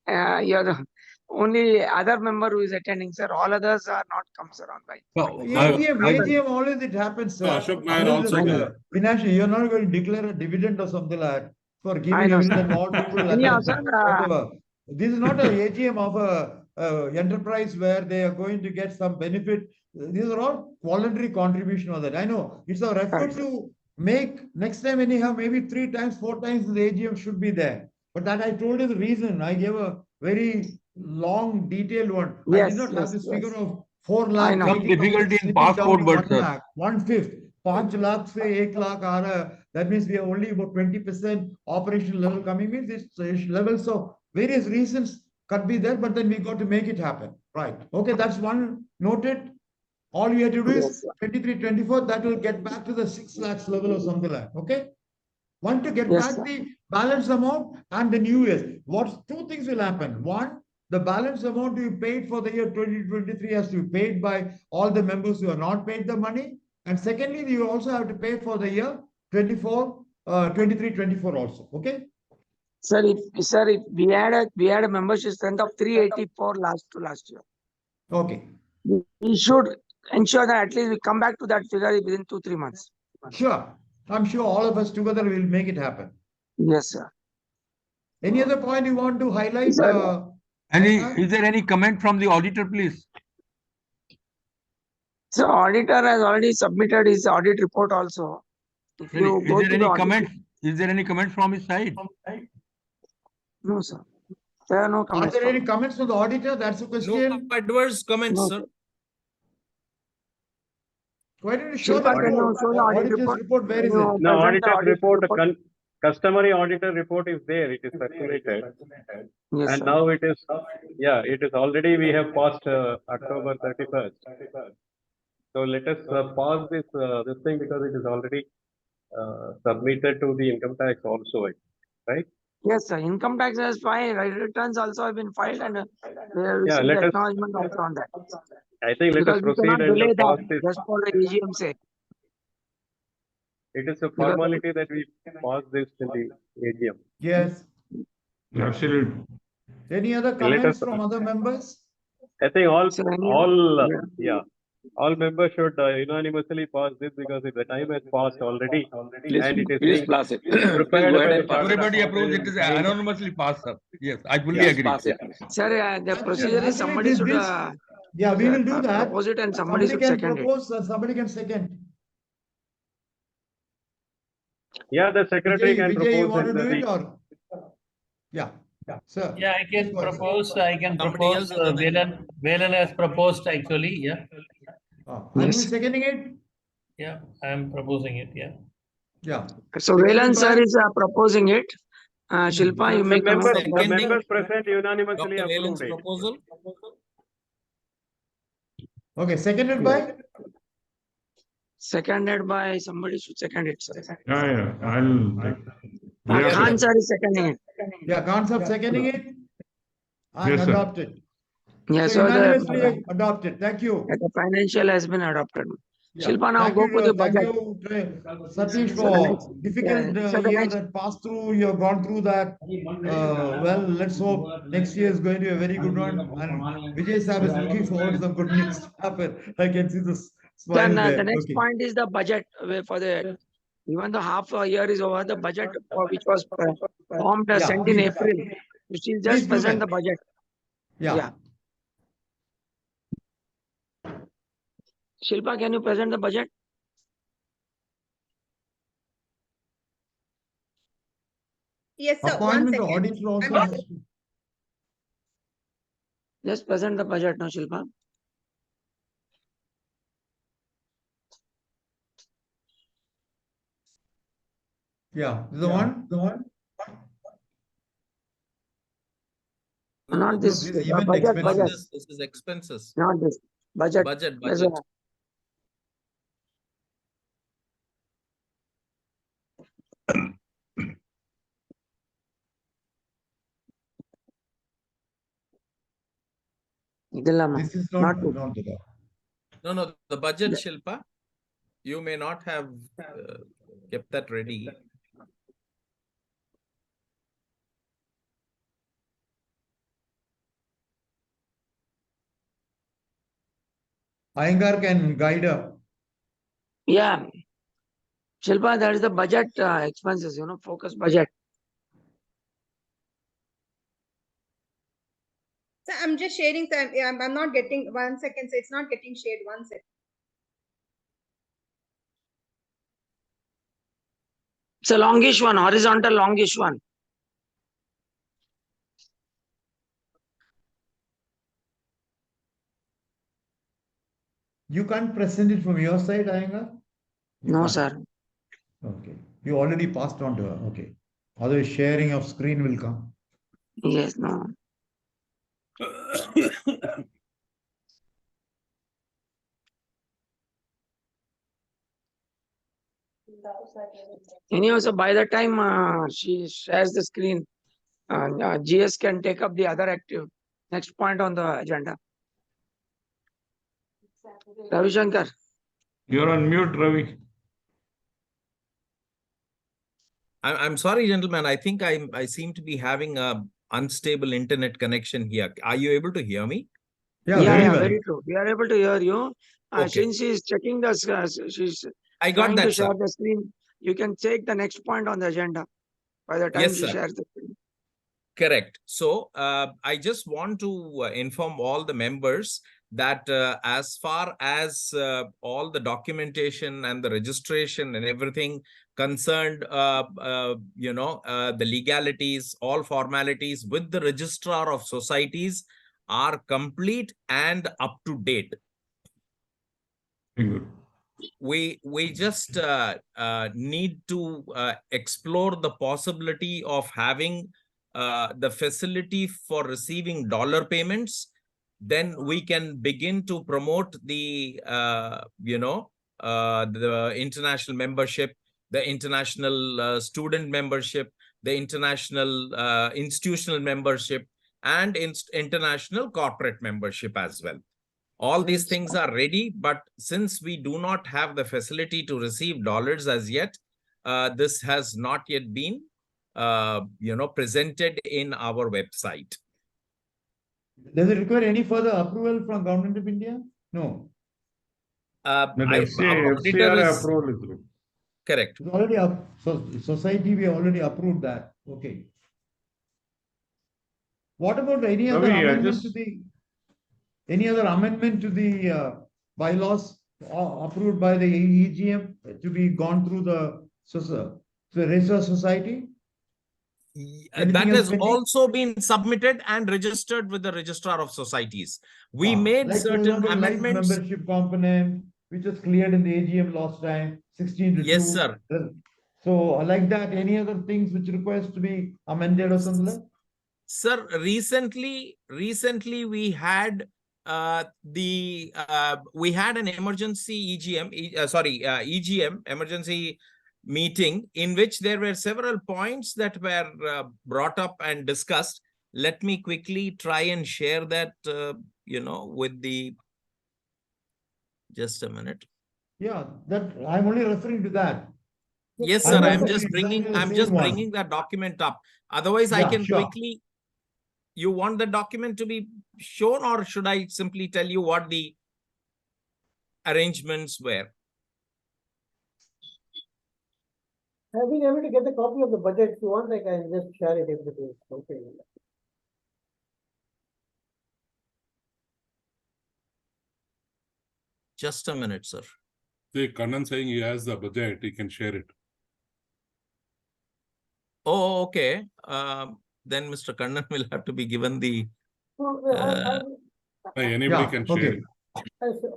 S4: You're the only other member who is attending, sir. All others are not come, sir, on by.
S7: So,
S1: AGM, always it happens, sir.
S8: Ashok Nair
S1: Unless
S8: also
S1: the
S8: there.
S1: financial, you're not going to declare a dividend or something like that for
S4: I
S1: giving
S4: know,
S1: even
S4: sir.
S1: the more people will
S4: Anyhow,
S1: attend.
S4: sir,
S1: Whatever. This is not a AGM of a enterprise where they are going to get some benefit. These are all voluntary contribution of that. I know it's our effort
S4: right.
S1: to make next time anyhow, maybe 3 times, 4 times the AGM should be there. But that I told you the reason. I gave a very long, detailed one. I did
S4: Yes,
S1: not have
S4: yes,
S1: this
S4: yes.
S1: figure of 4
S4: I
S1: lakh,
S4: know.
S7: some difficulty in
S1: slipping down
S7: passport
S1: to
S7: words,
S1: 1
S7: sir.
S1: lakh, 1/5. 5 lakh से 1 lakh आ रहा है. That means we are only about 20% operational level coming in. This level, so various reasons could be there, but then we got to make it happen. Right. Okay, that's one noted. All we have to do
S4: Yes,
S1: is
S4: sir.
S1: 23, 24, that will get back to the 6 lakhs level or something like that. Okay. Want to get
S4: Yes,
S1: back
S4: sir.
S1: the balance amount and the new year. What two things will happen? One, the balance amount you paid for the year 2023 has to be paid by all the members who have not paid the money. And secondly, you also have to pay for the year 24, 23, 24 also. Okay.
S4: Sir, if we had a membership strength of 384 last year.
S1: Okay.
S4: We should ensure that at least we come back to that figure within 2-3 months.
S1: Sure. I'm sure all of us together will make it happen.
S4: Yes, sir.
S1: Any other point you want to highlight?
S4: Sir,
S7: Is there any comment from the auditor, please?
S4: So auditor has already submitted his audit report also. If you
S7: Is
S4: go
S7: there
S4: to
S7: any
S4: the
S7: comments? Is there any comments from his side?
S4: no, sir. There are no
S1: Are
S4: comments.
S1: there any
S4: from-
S1: comments from the auditor? That's a
S2: No
S1: question.
S2: adverse comments,
S4: No,
S2: sir.
S4: sir.
S1: Why don't you show
S4: Shilpa,
S1: the
S4: can you show the audit
S1: auditor's
S4: report?
S1: report? Where
S4: Can
S1: is
S4: you
S1: it?
S6: No,
S4: present the
S6: auditor's
S4: audit
S6: report, customary auditor report is there. It is circulated.
S4: Yes,
S6: And
S4: sir.
S6: now it is, yeah, it is already, we have passed October 31st. So let us pause this thing because it is already submitted to the income tax also, right?
S4: Yes, sir. Income tax has filed. Returns also have been filed, and we have
S6: Yeah,
S4: received
S6: let
S4: the
S6: us,
S4: acknowledgement also on that.
S6: I think let us
S4: Because we
S6: proceed
S4: cannot
S6: and
S4: delay
S6: pause
S4: that
S6: this.
S4: just for the AGM sake.
S6: It is a
S4: Because
S6: formality that we pause this in the AGM.
S1: Yes.
S8: Absolutely.
S1: Any other
S6: Let
S1: comments
S6: us,
S1: from other members?
S6: I think
S4: So any-
S6: yeah, all members should unanimously pass this because the time has passed already
S3: Please,
S6: and it is
S3: please
S6: being
S3: pass it.
S6: prepared
S3: Go ahead
S6: by the
S3: and pass it.
S6: chartered
S7: Everybody approves it
S6: accountant.
S7: is anonymously passed, sir. Yes, I fully
S3: Please
S7: agree.
S3: pass it, please.
S4: Sir, the procedure is somebody should
S1: Yeah, we will do that.
S4: propose it and somebody
S1: Somebody
S4: should
S1: can
S4: second it.
S1: propose, somebody can second.
S6: Yeah, the secretary can
S1: Vijay, you
S6: propose
S1: want to
S6: and
S1: do it
S6: the,
S1: or? Yeah, sir.
S5: Yeah, I
S1: Please
S5: can
S1: go ahead.
S5: propose,
S2: Somebody else other than
S5: Velan has proposed actually, yeah.
S1: Are you seconding it?
S5: Yeah, I am proposing it, yeah.
S1: Yeah.
S4: So
S1: Seconded
S4: Velan sir
S1: by-
S4: is proposing it. Shilpa, you
S6: the
S4: may come out
S6: members,
S4: of
S6: the
S2: Seconding
S6: members present unanimously
S2: Dr.
S6: approved
S2: Velan's
S6: it.
S2: proposal.
S1: Okay, seconded by?
S4: seconded by somebody should second it, sir.
S8: Yeah, I'll take. They are
S4: Khan
S8: there.
S4: sir is seconding it.
S1: Yeah, concept seconding it? And
S8: Yes, sir.
S1: adopted.
S4: Yeah,
S1: So
S4: so
S1: unanimously adopted. Thank you.
S4: the financial has been adopted.
S1: Yeah.
S4: Shilpa, now
S1: Thank
S4: go
S1: you,
S4: for the
S1: thank
S4: budget.
S1: you, Satish,
S4: So the
S1: for
S4: next-
S1: difficult
S4: yeah, so the
S1: year
S4: next-
S1: that passed through. You have gone through that. Well, let's hope next year is going to be a very good one. And Vijay sir is looking forward to some good news to happen. I can see the smile
S4: Then
S1: there.
S4: the next
S1: Okay.
S4: point is the budget for the, even though half a year is over, the budget for which was formed,
S1: Yeah,
S4: sent in
S1: please.
S4: April. You still
S1: Please
S4: just
S1: do
S4: present
S1: that.
S4: the budget.
S1: Yeah.
S4: Yeah. Shilpa, can you present the budget?
S9: Yes, sir. One
S1: Appointment to
S9: second.
S1: auditor also.
S9: I'm
S1: has to-
S4: Just present the budget now, Shilpa.
S1: Yeah, the one.
S2: No,
S4: Not
S2: no,
S4: this,
S1: This is even
S4: budget,
S2: not
S1: expenses.
S4: budget,
S2: this is expenses.
S4: not this, budget.
S2: Budget,
S4: Yes,
S2: budget.
S4: Idillama.
S1: This is
S4: Not
S1: not the
S2: No, the budget, Shilpa. You may not have kept that ready.
S1: Iyengar can guide her.
S4: Yeah. Shilpa, that is the budget expenses, focus budget.
S9: So I'm just sharing. So I'm not getting 1 second. So it's not getting shared. 1 second.
S4: It's a longish one, horizontal longish one.
S1: You can't present it from your side, Iyengar? You
S4: No,
S1: can't.
S4: sir.
S1: Okay. You already passed on to her. Okay. Otherwise, sharing of screen will come.
S4: Yes, no. Anyway, so by the time she shares the screen, GS can take up the other active next point on the agenda. Ravi Shankar.
S8: You're on mute, Ravi.
S2: I'm sorry, gentlemen. I think I seem to be having a unstable internet connection here. Are you able to hear me?
S1: Yeah, very well.
S4: Very true. We are able to hear you.
S2: Okay.
S4: Since she is checking the, she's
S2: I got
S4: trying to
S2: that,
S4: share
S2: sir.
S4: the screen, you can take the next point on the agenda by the time
S2: Yes,
S4: she
S2: sir.
S4: shares the screen.
S2: Correct. So I just want to inform all the members that as far as all the documentation and the registration and everything concerned, the legalities, all formalities with the registrar of societies are complete and up to date.
S8: Very good.
S2: We just need to explore the possibility of having the facility for receiving dollar payments. Then we can begin to promote the the international membership, the international student membership, the international institutional membership, and international corporate membership as well. All these things are ready, but since we do not have the facility to receive dollars as yet, this has not yet been presented in our website.
S1: Does it require any further approval from Government of India? No.
S8: That
S2: Our auditor
S8: FCRA
S2: is
S8: approval is good.
S2: correct.
S1: It's already up. So society, we already approved that. Okay. What about any other
S8: Ravi,
S1: amendment to the bylaws approved by the AGM to be gone through the Register Society? Anything
S2: That
S1: else
S2: has
S1: pending?
S2: also been submitted and registered with the Registrar of Societies. We made
S1: Like, for
S2: certain
S1: example, life
S2: amendments.
S1: membership component, which was cleared in the AGM last time, 16 to 2.
S2: Yes, sir.
S1: So, like that, any other things which requires to be amended or something like?
S2: Sir, recently we had we had an emergency EGM emergency meeting in which there were several points that were brought up and discussed. Let me quickly try and share that with the, just a minute.
S1: Yeah, that I'm only referring to that.
S2: Yes, sir. I'm just
S1: exactly
S2: bringing that document up. Otherwise, I
S1: Yeah,
S2: can
S1: sure.
S2: quickly. You want the document to be shown, or should I simply tell you what the arrangements were?
S10: Have been able to get a copy of the budget. If you want, I can just share it everything. Okay.
S2: Just a minute, sir.
S11: See, Kannan saying he has the budget, he can share it.
S2: Oh, okay. Then Mr. Kannan will have to be given the.
S11: Anybody can share it.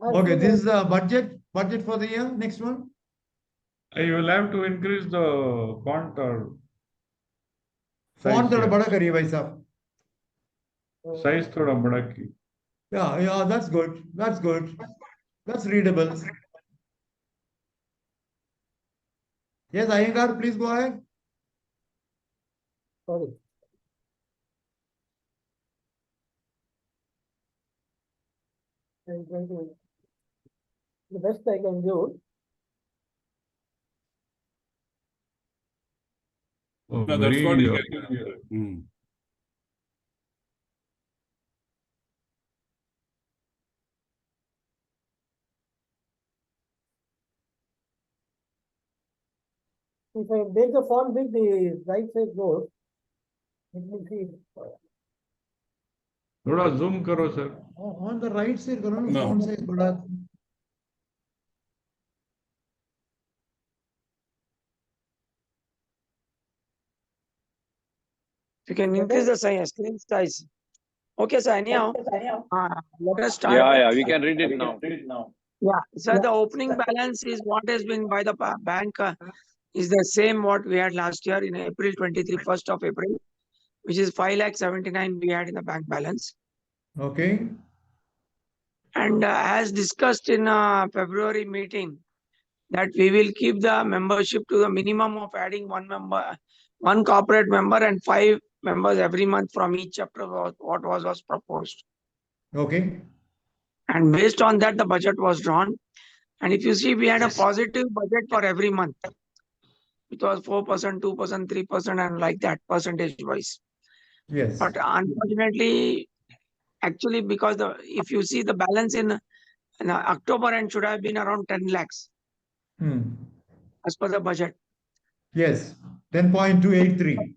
S1: Okay, this is the budget for the year. Next one.
S8: You will have to increase the font or
S1: Font
S8: size.
S1: थोड़ा बड़ा करिए भाई साहब.
S8: Size थोड़ा बड़ा की.
S1: Yeah, that's good. That's good. That's readable. Yes, Iyengar, please go ahead.
S10: Sorry. I'm trying to the best I can do.
S8: Oh,
S11: No, that's what
S8: very,
S11: he can do.
S10: If I make the font big, the right side goes. Let me see.
S8: थोड़ा zoom करो sir.
S1: On the right side करो ना,
S11: No.
S1: font size बड़ा.
S4: You can increase the size, screen size. Okay, sir. Anyhow, let us start.
S3: Yeah, we can read it now.
S4: Yeah, so the opening balance is what has been by the bank is the same what we had last year in April 23, 1st of April, which is 5,79,000 we had in the bank balance.
S1: Okay.
S4: And as discussed in February meeting, that we will keep the membership to the minimum of adding one member, one corporate member and 5 members every month from each chapter what was proposed.
S1: Okay.
S4: And based on that, the budget was drawn. And if you see, we had a positive budget for every month. It was 4%, 2%, 3%, and like that percentage wise.
S1: Yes.
S4: But unfortunately, actually, because if you see the balance in October and should have been around 10 lakhs as per the budget.
S1: Yes, 10.283.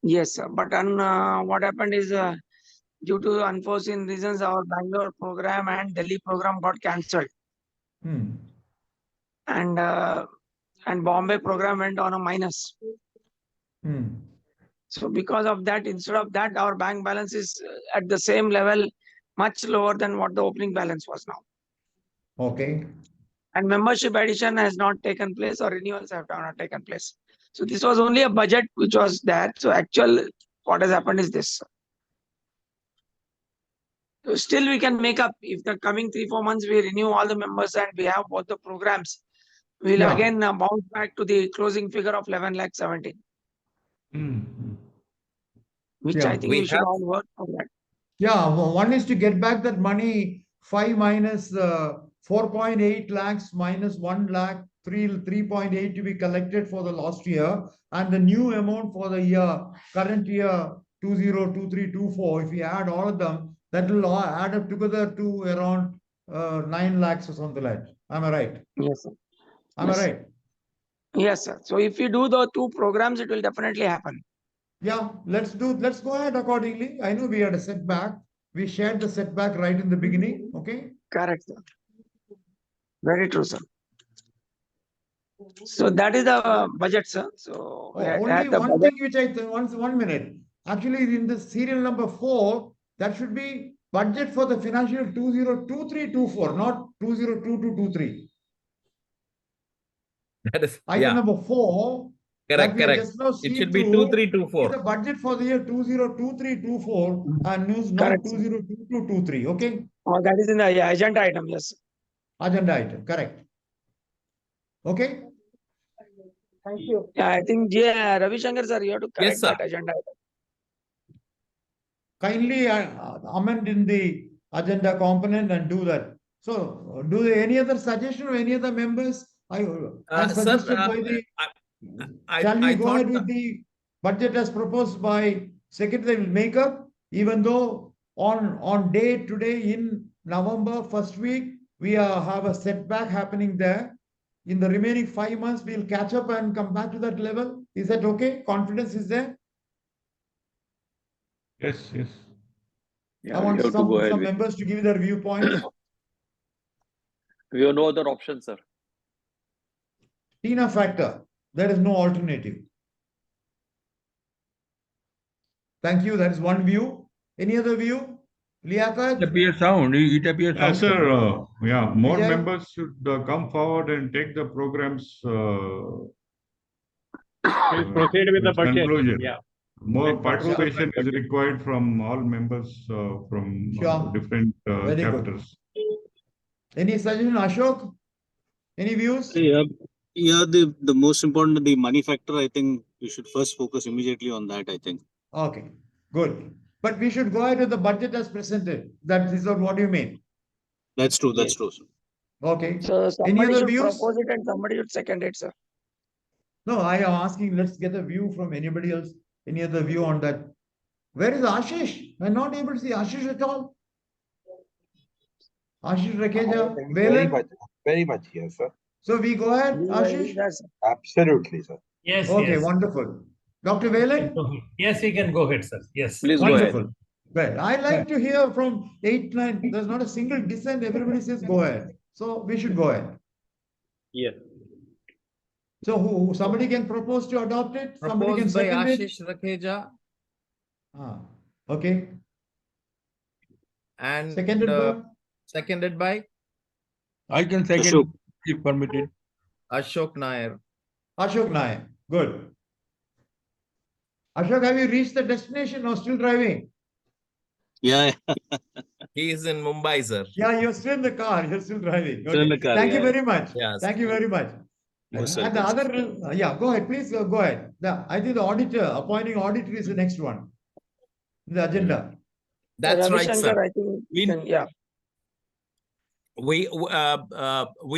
S4: Yes, sir. But what happened is due to unforeseen reasons, our Bangalore program and Delhi program got cancelled.
S1: Hmm.
S4: And Bombay program went on a minus.
S1: Hmm.
S4: So because of that, instead of that, our bank balance is at the same level, much lower than what the opening balance was now.
S1: Okay.
S4: And membership addition has not taken place or renewals have not taken place. So this was only a budget which was there. So actual what has happened is this. So still we can make up if the coming 3-4 months we renew all the members and we have both the programs. We'll
S1: Yeah.
S4: again bounce back to the closing figure of 11,17,000, which
S1: Yeah.
S4: I think
S2: We
S4: we should
S2: have-
S4: all work on that.
S1: Yeah, one is to get back that money, 5 minus 4.8 lakhs minus 1 lakh, 3.8 to be collected for the last year, and the new amount for the year, current year 2023-24. If you add all of them, that will all add up together to around 9 lakhs or something like that. Am I right?
S4: Yes, sir.
S1: Am
S4: Yes.
S1: I right?
S4: Yes, sir. So if you do the 2 programs, it will definitely happen.
S1: Yeah, let's go ahead accordingly. I know we had a setback. We shared the setback right in the beginning. Okay.
S4: Correct, sir. Very true, sir. So that is the budget, sir. So we had
S1: Only
S4: the
S1: one
S4: budget.
S1: thing which I one minute. Actually, in the serial number 4, that should be budget for the financial year 2023-24, not 2022-23.
S2: That is,
S1: Item
S2: yeah,
S1: number 4 that
S2: correct,
S1: we have
S2: correct.
S1: just now
S2: It
S1: seen
S2: should be
S1: through
S2: 2324.
S1: is the budget for the year 2023-24 and news not
S4: Correct, sir.
S1: 2022-23. Okay,
S4: Oh, that is in the agenda item, yes.
S1: agenda item. Correct. Okay.
S10: Thank you.
S4: Yeah, I think Ravi Shankar sir, you have to correct
S2: Yes, sir.
S4: that agenda item.
S1: Kindly amend in the agenda component and do that. So, any other suggestion or any other members? As
S2: Sir,
S1: suggested by the.
S2: I
S1: Shall we go
S2: thought
S1: ahead with the budget as proposed by Secretary will make up, even though on day today in November first week we have a setback happening there. In the remaining 5 months, we'll catch up and come back to that level. Is that okay? Confidence is there?
S8: Yes, yes.
S3: Yeah,
S1: I
S3: we
S1: want
S3: have to go ahead
S1: some
S3: with.
S1: members to give their viewpoints.
S3: We have no other option, sir.
S1: Tina factor. There is no alternative. Thank you. That is one view. Any other view?
S7: It
S1: Liaquat?
S7: appears sound. It appears
S8: Yes,
S7: sound.
S8: sir. Yeah, more
S1: Vijay?
S8: members should come forward and take the programs.
S6: Please proceed with the budget.
S8: Conclusion.
S6: Yeah.
S8: More
S6: Let's approve the
S8: participation is
S6: budget.
S8: required from all members from
S1: Sure.
S8: different
S1: Very good.
S8: chapters.
S1: Any suggestion, Ashok? Any views?
S12: Yeah, the most important, the money factor, I think we should first focus immediately on that, I think.
S1: Okay, good. But we should go ahead with the budget as presented. That is what you mean.
S12: That's true, that's
S6: Yes.
S12: true. Sir.
S1: Okay.
S4: So
S1: Any
S4: somebody
S1: other
S4: should
S1: views?
S4: propose it and somebody should second it, sir.
S1: No, I am asking, let's get a view from anybody else. Any other view on that? Where is Ashish? I'm not able to see Ashish at all. Ashish Rakeja,
S13: Very much here, sir.
S1: So we go ahead, Ashish?
S4: Yes, sir.
S13: Absolutely, sir.
S5: Yes,
S1: Okay,
S5: yes.
S1: wonderful. Dr. Velen?
S5: Yes, we can go ahead, sir. Yes.
S3: Please go ahead.
S1: Wonderful. Well, I like to hear from 8, 9. There's not a single dissent. Everybody says go ahead. So we should go ahead.
S6: Yes.
S1: So somebody can propose to adopt it? Somebody can
S2: proposed by
S1: second it?
S2: Ashish Rakeja
S1: Okay.
S2: and
S1: Seconded by?
S7: I can second
S12: Ashok.
S7: if permitted.
S2: Ashok Nair.
S1: Ashok Nayak. Good. Ashok, have you reached the destination or still driving?
S12: Yeah,
S2: He is in Mumbai, sir.
S1: Yeah, you're still in the car. You're still driving.
S12: Still in the car,
S1: Thank you
S12: yeah.
S1: very much.
S2: Yes.
S1: Thank you very much.
S12: Most
S1: And the
S12: welcome,
S1: other, yeah, go ahead. Please go ahead. I think the auditor, appointing auditor is the next one. The agenda.
S2: That's
S4: Ravi
S2: right,
S4: Shankar,
S2: sir.
S4: I think,
S2: We-
S4: yeah.
S2: We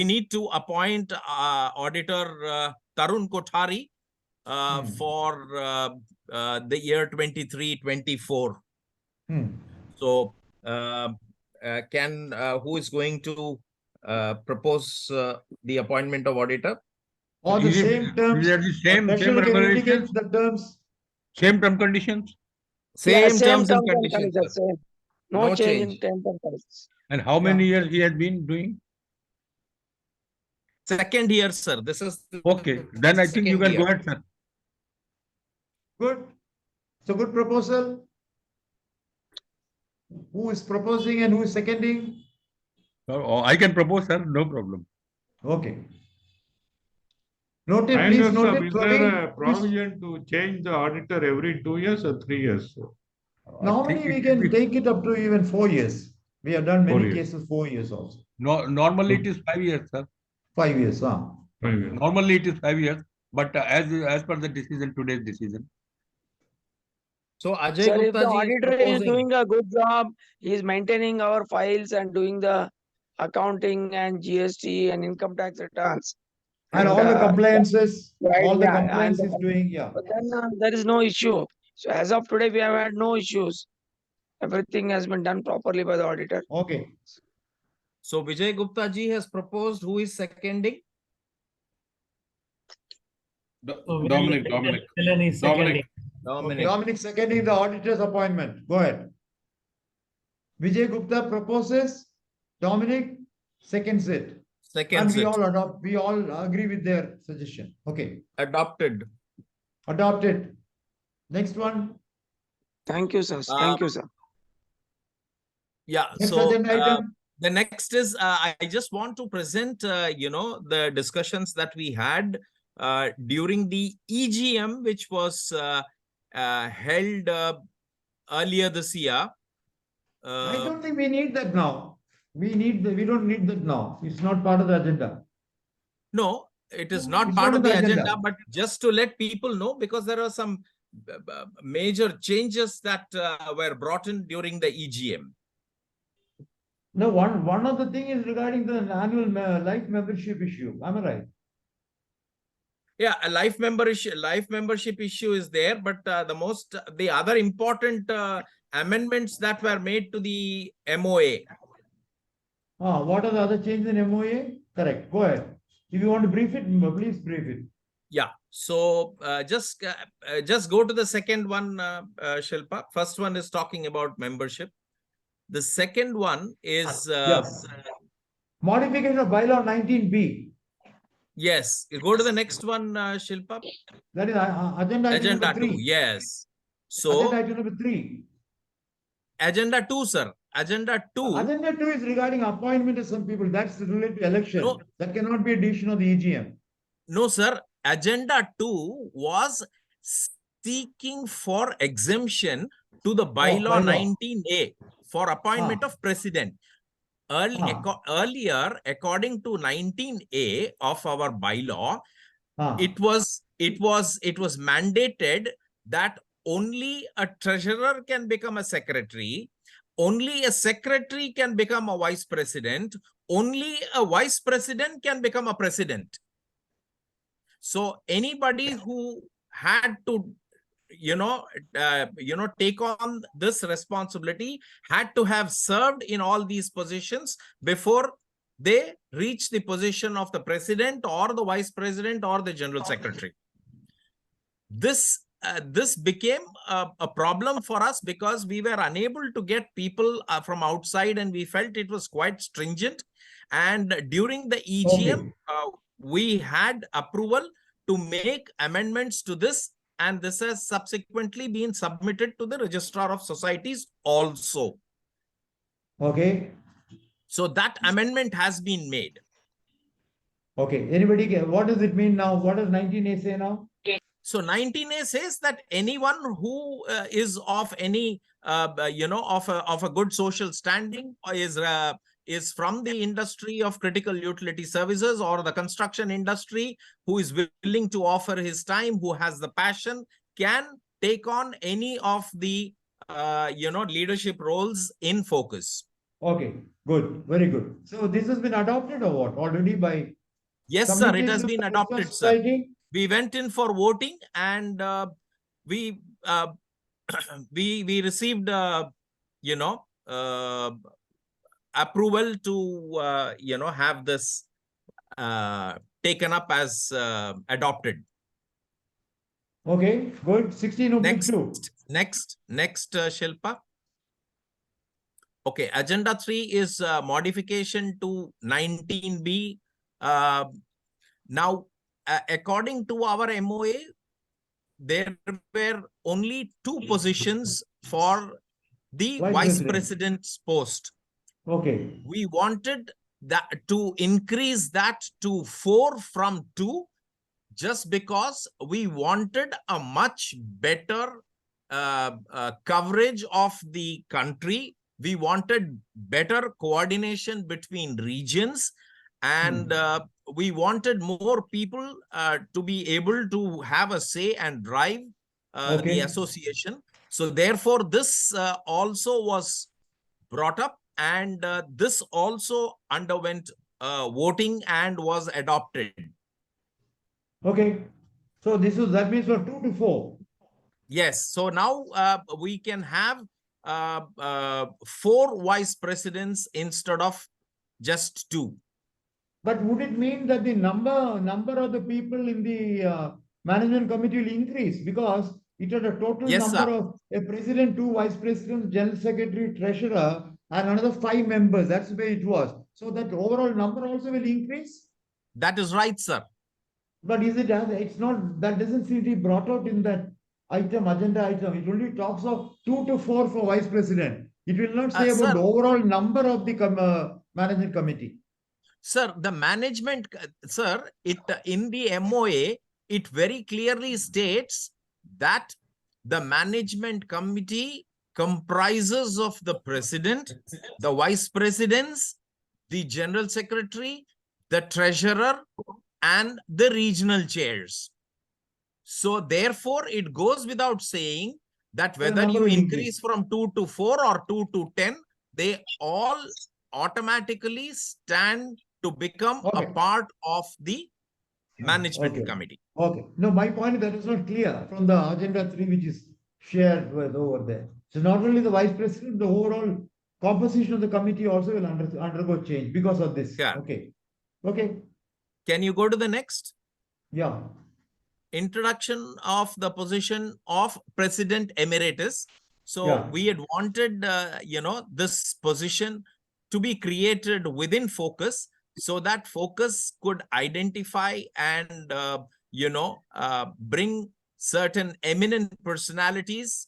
S2: need to appoint auditor Tarun Kothari for the year 23-24. So who is going to propose the appointment of auditor?
S1: Or the
S7: Is it-
S1: same terms.
S7: is that the same
S1: Treasurer can indicate
S7: regulations?
S1: the terms.
S7: Same term conditions?
S2: Same
S4: Yeah,
S2: terms and
S4: terms
S2: conditions, sir.
S4: Same. No,
S2: No
S4: change
S2: change.
S4: in terms of policies.
S7: And how many years he has been doing?
S2: Second year, sir. This is the
S7: Okay, then I think you
S2: second
S7: can
S2: year.
S7: go ahead, sir.
S1: Good. It's a good proposal. Who is proposing and who is seconding?
S7: I can propose, sir, no problem.
S1: Okay. Note it,
S8: And
S1: please note
S8: sir,
S1: it,
S8: is there a
S1: Ravi.
S8: provision to change the auditor every 2 years or 3 years?
S1: Normally,
S7: it
S1: we
S7: should
S1: can
S7: be-
S1: take it up to even 4 years. We have done
S8: 4
S1: many
S8: years.
S1: cases 4 years also.
S7: No, normally it is 5 years, sir.
S1: 5 years, huh?
S8: 5 years.
S7: Normally it is 5 years, but as per the decision, today's decision.
S2: So Ajay
S4: Sir, if
S2: Gupta
S4: the
S2: ji is
S4: auditor is
S2: proposing.
S4: doing a good job, he is maintaining our files and doing the accounting and GST and income tax returns.
S1: And all the compliances,
S4: right,
S1: all the
S4: yeah, and
S1: compliance is doing, yeah.
S4: but then there is no issue. So as of today, we have had no issues. Everything has been done properly by the auditor.
S1: Okay.
S2: So Vijay Gupta ji has proposed. Who is seconding?
S11: Dominic.
S5: Helen is seconding.
S2: Dominic.
S1: Dominic seconding the auditor's appointment. Go ahead. Vijay Gupta proposes. Dominic seconds it. And
S2: Seconds
S1: we
S2: it.
S1: all adopt. We all agree with their suggestion. Okay.
S2: Adopted.
S1: Adopted. Next one.
S4: Thank you, sir. Thank you, sir.
S2: Yeah.
S1: Next
S2: So
S1: agenda item.
S2: the next is I just want to present the discussions that we had during the EGM, which was held earlier this year.
S1: I don't think we need that now. We don't need that now. It's not part of the agenda.
S2: No, it is not
S1: It's
S2: part
S1: not
S2: of
S1: in
S2: the
S1: the
S2: agenda,
S1: agenda.
S2: but just to let people know, because there are some major changes that were brought in during the EGM.
S1: No, one of the thing is regarding the annual life membership issue. Am I right?
S2: Yeah, a life membership issue is there, but the other important amendments that were made to the MOA.
S1: What are the other changes in MOA? Correct. Go ahead. If you want to brief it, please brief it.
S2: Yeah. So just go to the second one, Shilpa. First one is talking about membership. The second one is
S1: modification of bylaw 19B.
S2: Yes. You go to the next one, Shilpa.
S1: That is agenda item
S2: Agenda
S1: number
S2: 2.
S1: 3.
S2: Yes. So
S1: agenda item number 3.
S2: Agenda 2, sir. Agenda 2.
S1: Agenda 2 is regarding appointment of some people. That's related to election.
S2: No.
S1: That cannot be a decision of the EGM.
S2: No, sir. Agenda 2 was seeking for exemption to the bylaw 19A for appointment of president. Earlier, according to 19A of our bylaw, it was mandated that only a treasurer can become a secretary, only a secretary can become a vice president, only a vice president can become a president. So anybody who had to take on this responsibility had to have served in all these positions before they reach the position of the president or the vice president or the general secretary. This became a problem for us because we were unable to get people from outside, and we felt it was quite stringent. And during the EGM, we had approval to make amendments to this, and this has subsequently been submitted to the Registrar of Societies also.
S1: Okay.
S2: So that amendment has been made.
S1: Okay. Anybody, what does it mean now? What does 19A say now?
S2: So 19A says that anyone who is of any, of a good social standing or is from the industry of critical utility services or the construction industry, who is willing to offer his time, who has the passion, can take on any of the, leadership roles in focus.
S1: Okay, good, very good. So this has been adopted or what? Already by?
S2: Yes, sir, it has been adopted, sir. We went in for voting, and we received, approval to, have this taken up as adopted.
S1: Okay, good. 16
S2: Next, Shilpa. Okay, agenda 3 is modification to 19B. Now, according to our MOA, there were only 2 positions for the vice president's post.
S1: Okay.
S2: We wanted that to increase that to 4 from 2, just because we wanted a much better coverage of the country. We wanted better coordination between regions, and we wanted more people to be able to have a say and drive the association. So therefore, this also was brought up, and this also underwent voting and was adopted.
S1: Okay. So that means for 2 to 4.
S2: Yes. So now we can have 4 vice presidents instead of just 2.
S1: But would it mean that the number of the people in the management committee will increase, because it had a total number of a president, 2 vice presidents, general secretary, treasurer, and another 5 members. That's the way it was. So that overall number also will increase.
S2: That is right, sir.
S1: But it's not, that doesn't seem to be brought out in that agenda item. It only talks of 2 to 4 for vice president. It will not say about the overall number of the management committee.
S2: Sir, the management, sir, in the MOA, it very clearly states that the management committee comprises of the president, the vice presidents, the general secretary, the treasurer, and the regional chairs. So therefore, it goes without saying that whether you increase from 2 to 4 or 2 to 10, they all automatically stand to become a part of the management committee.
S1: Okay. No, my point is that is not clear from the agenda 3, which is shared with over there. So not only the vice president, the overall composition of the committee also will undergo change because of this.
S2: Yeah.
S1: Okay. Okay.
S2: Can you go to the next?
S1: Yeah.
S2: Introduction of the position of President Emeritus. So we had wanted, this position to be created within Focus, so that Focus could identify and, bring certain eminent personalities,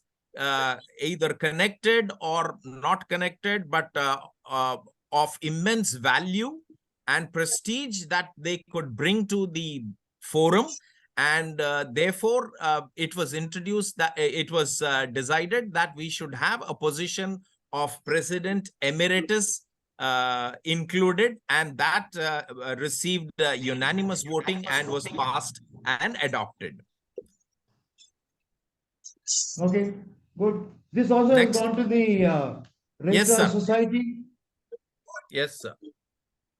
S2: either connected or not connected, but of immense value and prestige that they could bring to the forum. And therefore, it was introduced that it was decided that we should have a position of President Emeritus included, and that received unanimous voting and was passed and adopted.
S1: Okay, good. This also has gone to the Registrar Society?
S2: Yes, sir.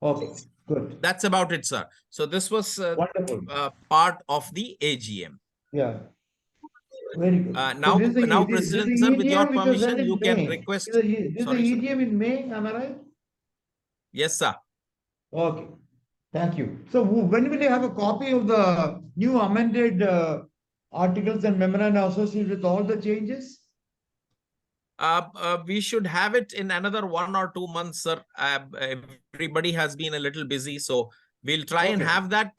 S1: Okay, good.
S2: That's about it, sir. So this was part of the AGM.
S1: Yeah. Very good.
S2: Now, President, sir, with your permission, you can request.
S1: This is the EGM in May, am I right?
S2: Yes, sir.
S1: Okay. Thank you. So when will you have a copy of the new amended articles and memoranda associated with all the changes?
S2: We should have it in another 1 or 2 months, sir. Everybody has been a little busy, so we'll try and have that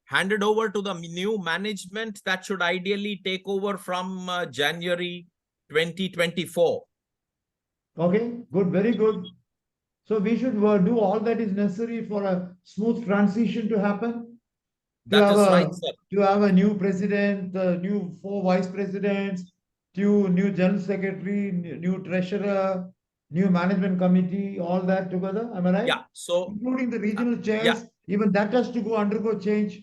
S2: handed over to the new management that should ideally take over from January 2024.
S1: Okay, good, very good. So we should do all that is necessary for a smooth transition to happen.
S2: That is right, sir.
S1: To have a new president, new 4 vice presidents, 2 new general secretary, new treasurer, new management committee, all that together. Am I right?
S2: Yeah. So
S1: including the regional chairs, even that has to undergo change.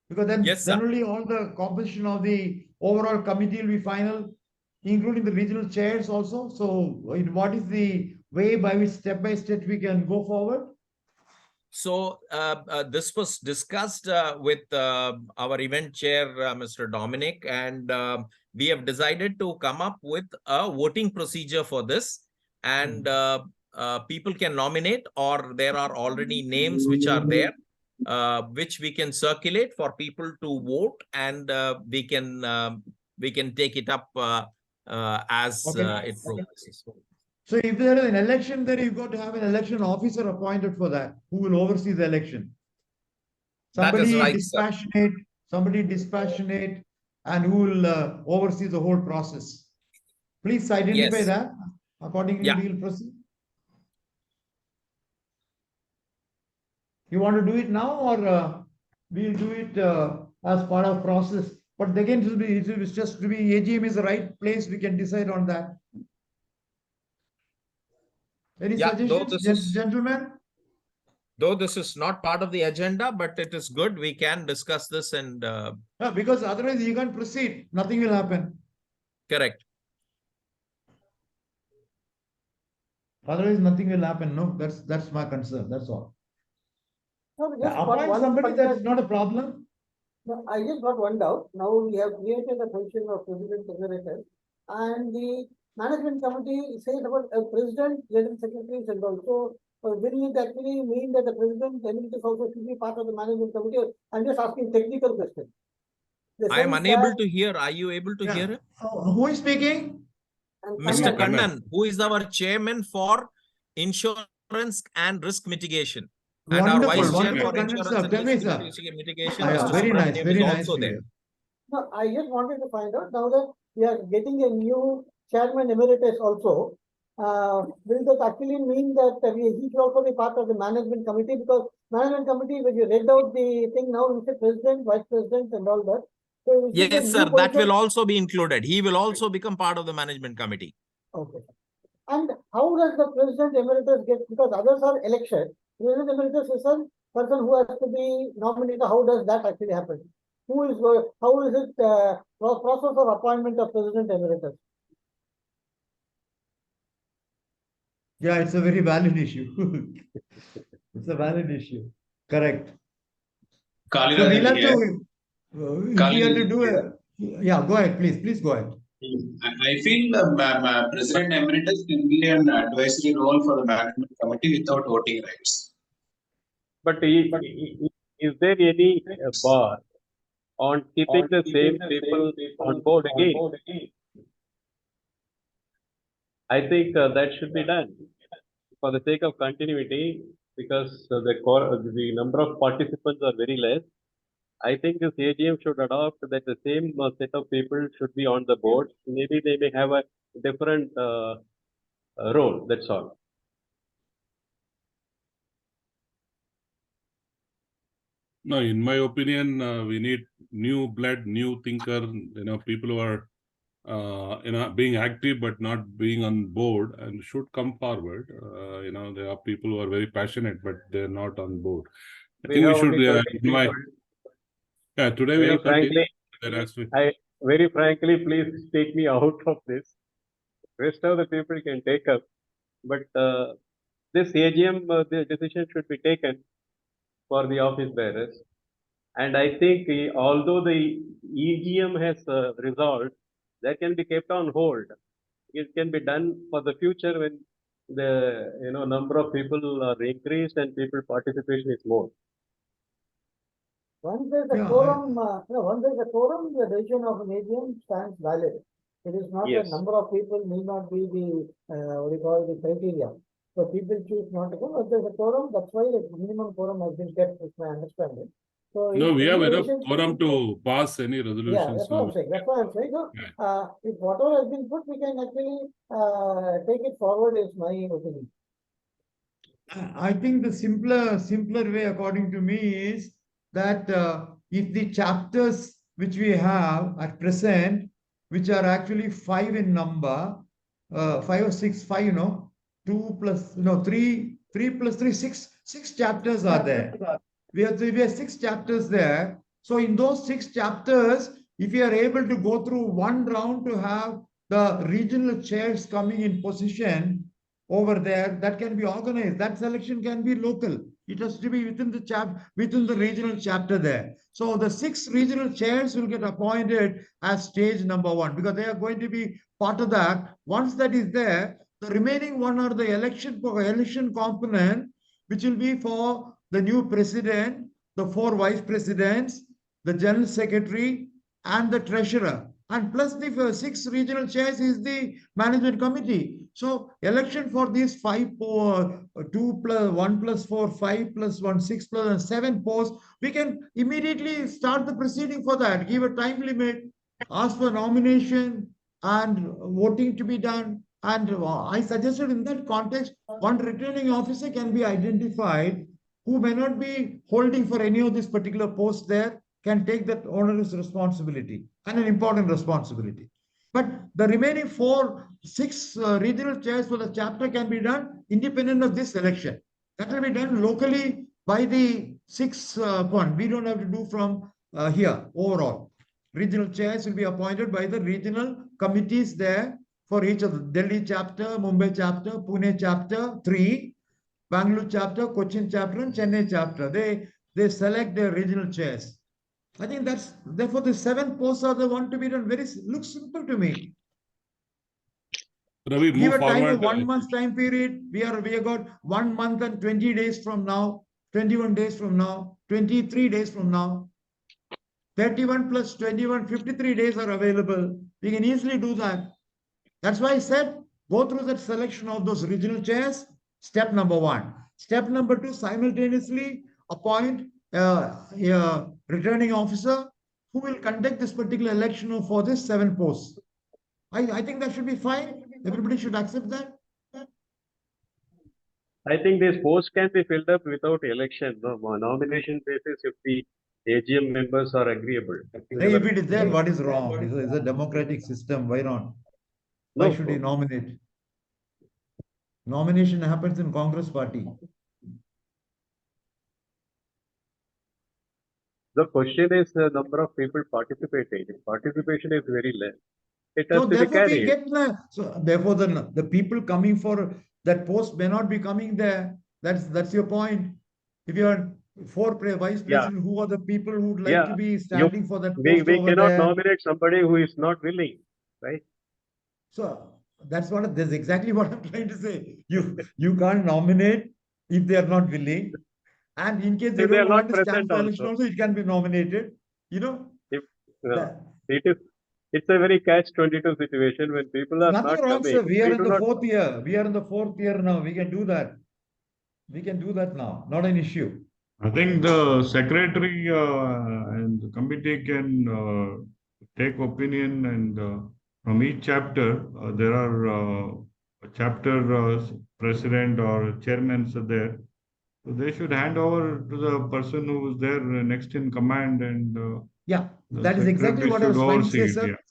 S1: Because then only all the composition of the overall committee will be final, including the regional chairs also. So what is the way by which step by step we can go forward?
S2: So this was discussed with our event chair, Mr. Dominic, and we have decided to come up with a voting procedure for this. And people can nominate, or there are already names which are there, which we can circulate for people to vote, and we can take it up as
S1: Okay.
S2: it progresses.
S1: So if there is an election there, you've got to have an election officer appointed for that, who will oversee the election.
S2: That is
S1: Somebody
S2: right, sir.
S1: dispassionate, and who will oversee the whole process. Please identify
S2: Yes.
S1: that. Accordingly,
S2: Yeah.
S1: we will proceed. You want to do it now, or we'll do it as part of process? But again, it will be just to be AGM is the right place. We can decide on that. Any
S2: Yeah,
S1: suggestions, gentlemen?
S2: Though this is not part of the agenda, but it is good. We can discuss this and
S1: No, because otherwise you can't proceed. Nothing will happen.
S2: correct.
S1: Otherwise, nothing will happen. No, that's my concern. That's all.
S10: No, just
S1: Appoint somebody, that's not a problem.
S10: No, I just got one doubt. Now we have created the position of president emeritus, and the management committee says about president, general secretaries, and also will it actually mean that the president emeritus also should be part of the management committee? I'm just asking technical questions.
S2: I am unable to hear. Are you able to hear him?
S1: Who is speaking?
S2: Mr. Kannan, who is our chairman for insurance and risk mitigation. And our vice chair for insurance and risk mitigation, Mr.
S1: Very nice,
S2: Subramaniam,
S1: very
S2: is
S1: nice
S2: also
S1: to
S2: there.
S1: hear.
S10: No, I just wanted to find out now that we are getting a new chairman emeritus also. Will that actually mean that he should also be part of the management committee? Because management committee, when you read out the thing now, you say president, vice president, and all that. So
S2: yes, sir. That will also be included. He will also become part of the management committee.
S10: Okay. And how does the president emeritus get? Because others are elected. President emeritus is a person who has to be nominated. How does that actually happen? How is it process of appointment of president emeritus?
S1: Yeah, it's a very valid issue. It's a valid issue. Correct. So we'll have to, if we have to do a, yeah, go ahead, please. Please go ahead.
S14: I feel the president emeritus can be an advisory role for the management committee without voting rights.
S6: But is there any bar on keeping the same people on board again? I think that should be done for the sake of continuity, because the number of participants are very less. I think this AGM should adopt that the same set of people should be on the board. Maybe they may have a different role. That's all.
S11: No, in my opinion, we need new blood, new thinker. People who are being active but not being on board and should come forward. There are people who are very passionate but they're not on board. I think we should invite. Yeah, today we have 30.
S6: Very frankly, please take me out of this. Rest of the people can take up, but this AGM, the decision should be taken for the office bearers. And I think although the AGM has resolved, that can be kept on hold. It can be done for the future when the number of people are increased and people participation is more.
S10: Once there's a quorum, the decision of an AGM stands valid. It is not that number of people may not be the the criteria. So people choose not to come. If there's a quorum, that's why the minimum quorum has been kept, is my understanding. So
S11: no, we have enough quorum to pass any resolutions.
S10: Yeah, that's what I'm saying. That's what I'm saying. So, if whatever has been put, we can actually take it forward, is my opinion.
S1: I think the simpler way, according to me, is that if the chapters which we have at present, which are actually 5 in number, 5 or 6, 5, 2 plus, 3 plus 3, 6 chapters are there. We have 6 chapters there. So in those 6 chapters, if you are able to go through one round to have the regional chairs coming in position over there, that can be organized. That selection can be local. It has to be within the regional chapter there. So the 6 regional chairs will get appointed as stage number 1, because they are going to be part of that. Once that is there, the remaining one are the election component, which will be for the new president, the 4 vice presidents, the general secretary, and the treasurer. And plus the 6 regional chairs is the management committee. So election for these 2 plus 1 plus 4, 5 plus 1, 6 plus 7 posts, we can immediately start the proceeding for that. Give a time limit, ask for nomination and voting to be done. And I suggested in that context, one returning officer can be identified who may not be holding for any of these particular posts there, can take that onerous responsibility and an important responsibility. But the remaining 6 regional chairs for the chapter can be done independent of this election. That will be done locally by the 6 point. We don't have to do from here overall. Regional chairs will be appointed by the regional committees there for each of the Delhi chapter, Mumbai chapter, Pune chapter, 3, Bangalore chapter, Cochin chapter, and Chennai chapter. They select their regional chairs. I think that's therefore the 7 posts are the one to be done. Looks simple to me.
S11: Ravi,
S1: Give
S11: move
S1: a time of
S11: forward.
S1: 1 month's time period. We have got 1 month and 20 days from now, 21 days from now, 23 days from now. 31 plus 21, 53 days are available. We can easily do that. That's why I said go through that selection of those regional chairs. Step number 1. Step number 2, simultaneously appoint a returning officer who will conduct this particular election for this 7 posts. I think that should be fine. Everybody should accept that.
S6: I think these posts can be filled up without election, no nomination basis if the AGM members are agreeable.
S1: Hey, if it is there, what is wrong? It's a democratic system. Why not? Why should he nominate? Nomination happens in Congress party.
S6: The question is the number of people participating. Participation is very less. It has
S1: So
S6: to be
S1: therefore, we
S6: carried.
S1: get so therefore the people coming for that post may not be coming there. That's your point. If you are 4 vice president, who are the people who would like to be standing for that post
S6: we
S1: over
S6: cannot
S1: there?
S6: nominate somebody who is not willing, right?
S1: So that's exactly what I'm trying to say. You can't nominate if they are not willing, and in case they
S6: If they
S1: don't
S6: are not
S1: want to stand
S6: present
S1: for election,
S6: also.
S1: also it can be nominated.
S6: If,
S1: That-
S6: it's a very catch-22 situation when people are
S1: Nothing
S6: not
S1: wrong,
S6: coming.
S1: sir. We are in
S6: do
S1: the
S6: not
S1: 4th year. We are in the 4th year now. We can do that. We can do that now. Not an issue.
S8: I think the secretary and the committee can take opinion, and from each chapter there are chapter president or chairmen are there. So they should hand over to the person who is there next in command, and
S1: Yeah,
S8: the
S1: that is exactly
S8: secretary
S1: what I
S8: should
S1: was trying to say,
S8: oversee it.
S1: sir.
S8: Yeah.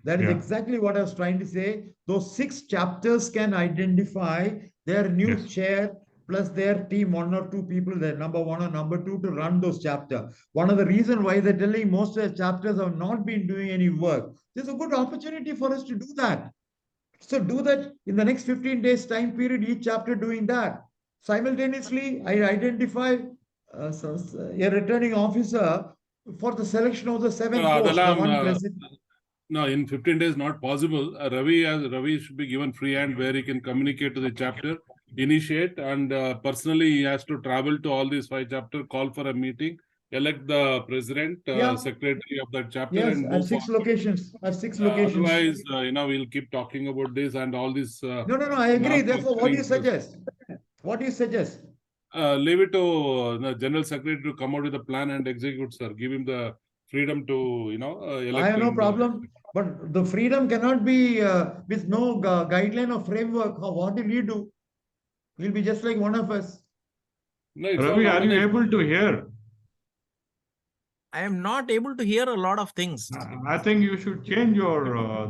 S1: That is
S8: Yeah.
S1: exactly what I was trying to say. Those 6 chapters can identify their new
S8: Yes.
S1: chair plus their team, 1 or 2 people there, number 1 or number 2, to run those chapters. One of the reasons why they're telling most of the chapters have not been doing any work. There's a good opportunity for us to do that. So do that in the next 15 days time period, each chapter doing that. Simultaneously, I identify a returning officer for the selection of the 7 posts, the one president.
S11: No, in 15 days, not possible. Ravi should be given free hand where he can communicate to the chapter, initiate, and personally he has to travel to all these 5 chapters, call for a meeting, elect the president, secretary of that chapter,
S1: Yes,
S11: and
S1: at
S11: move
S1: 6
S11: forward.
S1: locations. At 6 locations.
S11: Otherwise, we'll keep talking about this and all this.
S1: No, I agree. Therefore, what do you suggest? What do you suggest?
S11: Leave it to the general secretary to come out with a plan and execute, sir. Give him the freedom to, elect.
S1: I have no problem. But the freedom cannot be with no guideline or framework. What will he do? He'll be just like one of us.
S11: No, it's
S8: Ravi,
S11: all
S8: are you
S11: nomination.
S8: able to hear?
S2: I am not able to hear a lot of things.
S8: I think you should change your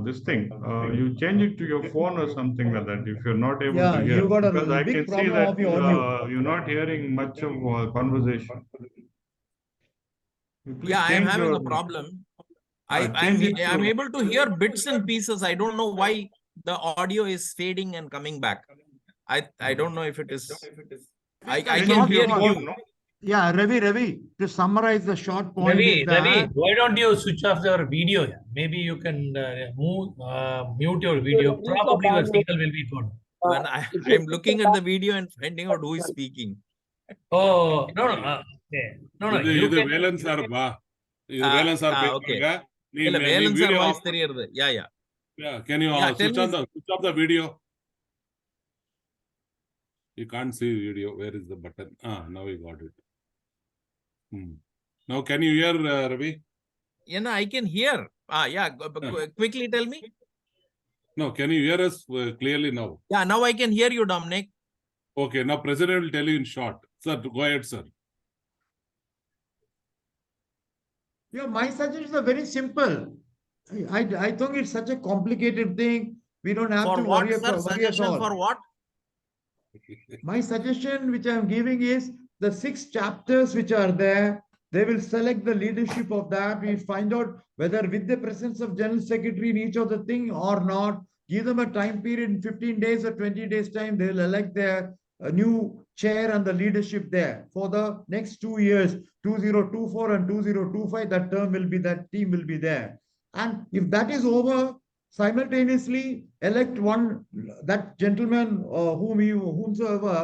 S8: this thing. You change it to your phone or something like that if you're not able to hear.
S1: You got a
S8: Because I
S1: big
S8: can see
S1: problem
S8: that
S1: of your audio.
S8: you're not hearing much of conversation. Please
S2: Yeah, I am
S8: change
S2: having
S8: your-
S2: a problem.
S8: change it
S2: I'm
S8: to-
S2: able to hear bits and pieces. I don't know why the audio is fading and coming back. I don't know if it is. I
S8: Change
S2: can
S8: it to
S2: hear
S8: your
S2: you.
S8: phone, no?
S1: Yeah, Ravi, to summarize the short point
S5: Ravi,
S1: is that...
S5: why don't you switch off your video? Maybe you can mute your video. Probably your signal will be good.
S2: When I'm looking at the video and finding out who is speaking.
S5: Oh, no. Okay. No,
S11: இது
S5: you
S11: இது
S5: can...
S11: Velan sir பா இது Velan sir
S2: okay.
S11: பேசுறாங்க
S2: இல்ல Velan sir voice தெரியுது. Yeah.
S11: Yeah, can you switch off the video? You can't see video. Where is the button? Now we got it. Now can you hear Ravi?
S2: Yeah, I can hear. Yeah. Quickly tell me.
S11: No, can you hear us clearly now?
S2: Yeah, now I can hear you, Dominic.
S11: Okay, now President will tell you in short. Sir, go ahead, sir.
S1: Yeah, my suggestions are very simple. I think it's such a complicated thing. We don't have to worry worry at all.
S2: For what?
S1: My suggestion, which I am giving, is the 6 chapters which are there. They will select the leadership of that. We find out whether with the presence of General Secretary in each of the thing or not. Give them a time period in 15 days or 20 days time. They will elect their new chair and the leadership there for the next 2 years, 2024 and 2025. That term will be, that team will be there. And if that is over, simultaneously elect that gentleman whomsoever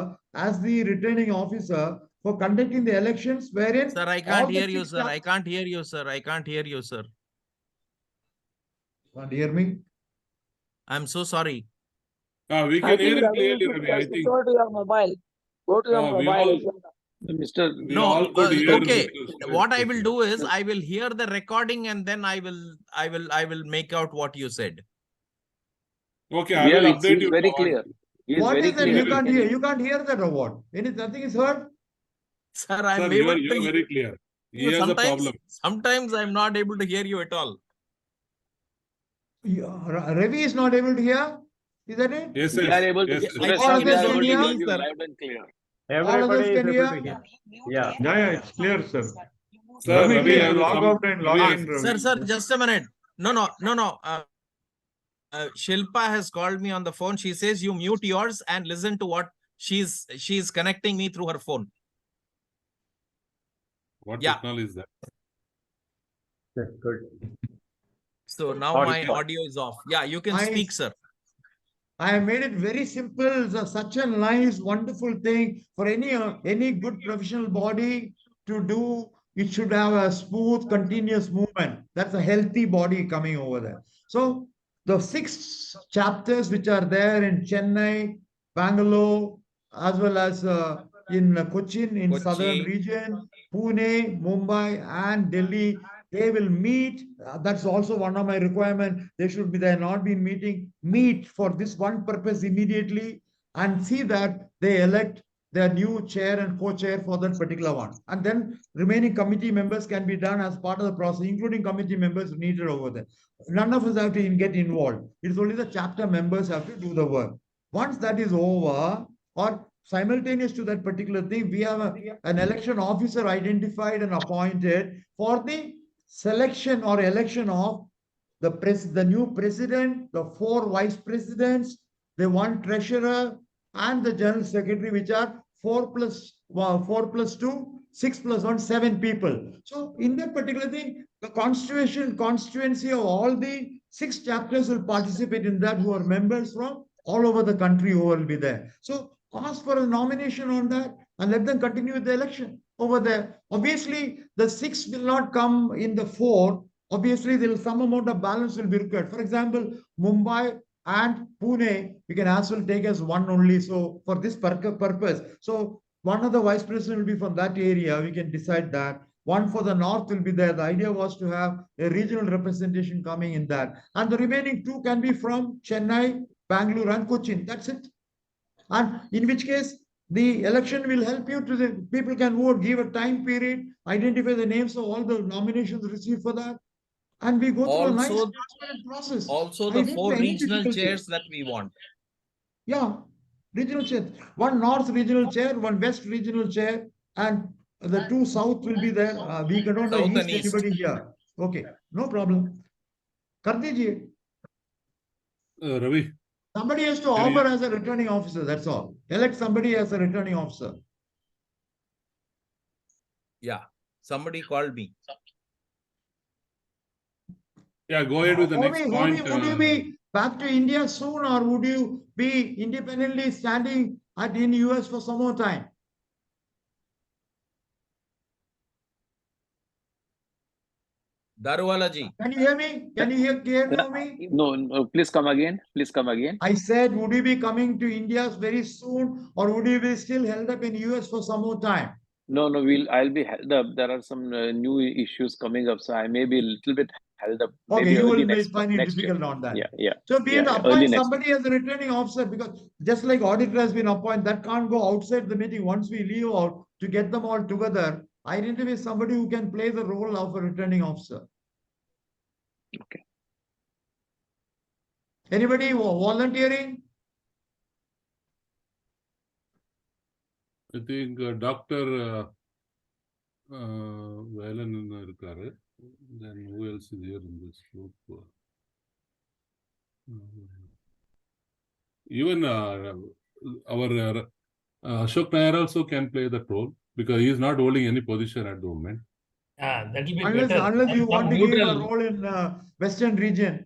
S1: as the returning officer for conducting the elections, wherein
S2: Sir, I can't hear you, sir. I can't hear you, sir. I can't hear you, sir.
S1: Can't hear me?
S2: I'm so sorry.
S11: We can hear it clearly, Ravi. I think.
S4: Go to your mobile. Go to your mobile.
S3: Mr.
S11: We all could hear.
S2: Okay. What I will do is I will hear the recording and then I will make out what you said.
S11: Okay, I will update you.
S3: Very clear.
S1: What is that? You can't hear? You can't hear that or what? Nothing is heard?
S2: Sir, I'm
S11: you
S2: able
S11: are
S2: to
S11: very clear. Here's the problem.
S2: Sometimes I'm not able to hear you at all.
S1: Ravi is not able to hear? Is that it?
S11: Yes,
S3: We are able to hear.
S1: All others can hear?
S3: Loud and clear.
S6: Everybody is able to hear.
S8: Yeah, it's clear, sir.
S11: Sir, Ravi,
S8: log out and log in. Ravi.
S2: Sir, just a minute. No. Shilpa has called me on the phone. She says you mute yours and listen to what she's connecting me through her phone.
S11: What technology is that?
S6: That's good.
S2: So now my audio is off. Yeah, you can speak, sir.
S1: I have made it very simple. It's such a nice, wonderful thing for any good professional body to do. It should have a smooth, continuous movement. That's a healthy body coming over there. So the 6 chapters which are there in Chennai, Bangalore, as well as in Cochin, in southern region, Pune, Mumbai, and Delhi, they will meet. That's also one of my requirements. They should be there, not been meet for this one purpose immediately and see that they elect their new chair and co-chair for that particular one. And then remaining committee members can be done as part of the process, including committee members needed over there. None of us have to get involved. It's only the chapter members have to do the work. Once that is over, or simultaneous to that particular thing, we have an election officer identified and appointed for the selection or election of the new president, the 4 vice presidents, the 1 treasurer, and the general secretary, which are 4 plus 2, 6 plus 1, 7 people. So in that particular thing, the constituency of all the 6 chapters will participate in that, who are members from all over the country who will be there. So ask for a nomination on that and let them continue with the election over there. Obviously, the 6 will not come in the 4. Obviously, there will some amount of balance will be required. For example, Mumbai and Pune, we can as well take as one only. So for this purpose, so one of the vice president will be from that area. We can decide that. One for the north will be there. The idea was to have a regional representation coming in that. And the remaining 2 can be from Chennai, Bangalore, and Cochin. That's it. And in which case, the election will help you to the people can vote, give a time period, identify the names of all the nominations received for that. And we go through a nice transparent process.
S2: Also the 4 regional chairs that we want.
S1: Yeah, regional chairs. 1 north regional chair, 1 west regional chair, and the 2 south will be there. We don't know east anybody here. Okay, no problem. Kardijiye.
S11: Ravi.
S1: Somebody has to offer as a returning officer. That's all. Elect somebody as a returning officer.
S2: Yeah, somebody called me.
S11: Yeah, go ahead with the next point.
S1: Would you be back to India soon, or would you be independently standing in US for some more time?
S2: Daruwala ji.
S1: Can you hear me? Can you hear me?
S3: No, please come again. Please come again.
S1: I said, would you be coming to India very soon, or would you be still held up in US for some more time?
S3: No, I'll be held up. There are some new issues coming up, so I may be a little bit held up.
S1: Okay,
S3: Maybe
S1: you
S3: early
S1: will
S3: next
S1: find it
S3: next year.
S1: difficult on that.
S3: Yeah.
S1: So we will
S3: early
S1: appoint
S3: next
S1: somebody as a returning officer, because just like auditor has been appointed, that can't go outside the meeting. Once we leave out to get them all together, I need to be somebody who can play the role of a returning officer.
S3: Okay.
S1: Anybody volunteering?
S11: I think Dr. Velan irukkaru. Then who else is here in this group? Even our Ashok Nair also can play that role, because he is not holding any position at the moment.
S5: That will be
S1: Unless
S5: better.
S1: you want to give him a
S5: Neutral.
S1: role in Western region,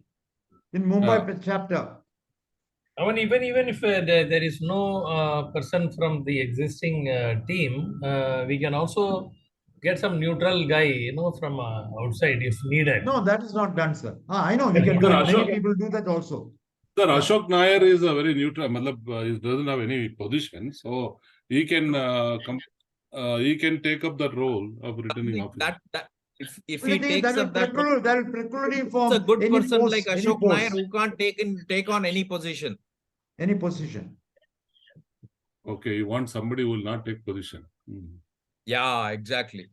S1: in Mumbai chapter.
S5: Even if there is no person from the existing team, we can also get some neutral guy, from outside if needed.
S1: No, that is not done, sir. I know we can do it. Many people do that also.
S11: Sir, Ashok Nair is a very neutral. He doesn't have any position, so he can take up the role of returning officer.
S2: If he takes up that role,
S1: that will preclude him from
S2: it's a good
S1: any
S2: person
S1: post,
S2: like
S1: any
S2: Ashok
S1: post.
S2: Nair who can't take on any position.
S1: Any position.
S11: Okay, you want somebody who will not take position.
S2: Yeah, exactly.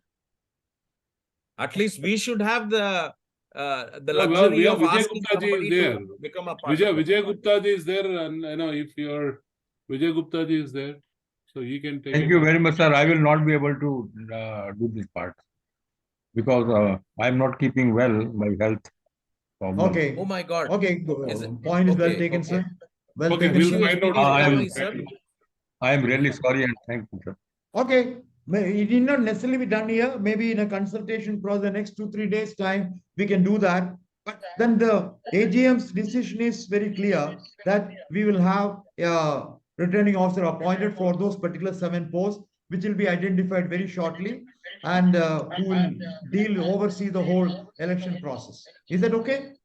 S2: At least we should have the luxury of
S11: Vijay
S2: asking
S11: Gupta ji
S2: somebody
S11: is there.
S2: to become a part of it.
S11: Vijay Gupta ji is there, and if your Vijay Gupta ji is there, so he can take.
S7: Thank you very much, sir. I will not be able to do this part because I am not keeping well. My health problem.
S1: Okay.
S2: Oh my God.
S1: Okay. Point is well taken, sir. Well
S11: Okay,
S1: taken.
S11: we'll find out.
S7: I am really sorry and thankful, sir.
S1: Okay. It need not necessarily be done here. Maybe in a consultation for the next 2-3 days time, we can do that. But then the AGM's decision is very clear that we will have a returning officer appointed for those particular 7 posts, which will be identified very shortly, and who will oversee the whole election process. Is that okay?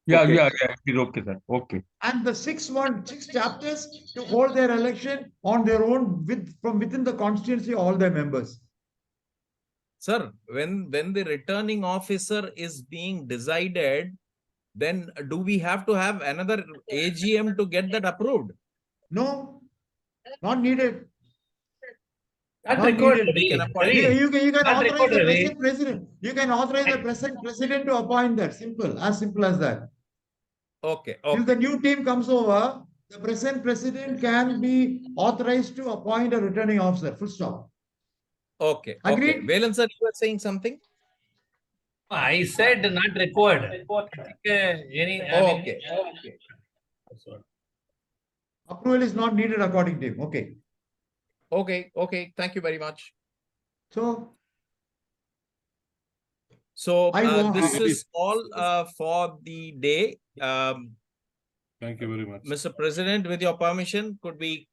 S7: Yeah, it is okay, sir. Okay.
S1: And the 6 chapters to hold their election on their own from within the constituency, all their members.
S2: Sir, when the returning officer is being decided, then do we have to have another AGM to get that approved?
S1: No, not needed.
S5: Not required.
S1: You can authorize the present president. You can authorize the present president to appoint that. Simple as that.
S2: Okay.
S1: Till the new team comes over, the present president can be authorized to appoint a returning officer. Full stop.
S2: Okay.
S1: Agreed?
S2: Okay. Velan sir, you were saying something?
S5: I said not required.
S2: Okay.
S1: Approval is not needed according to him. Okay.
S2: Okay. Thank you very much.
S1: So
S2: this is all for the day.
S11: Thank you very much.
S2: Mr. President, with your permission, could we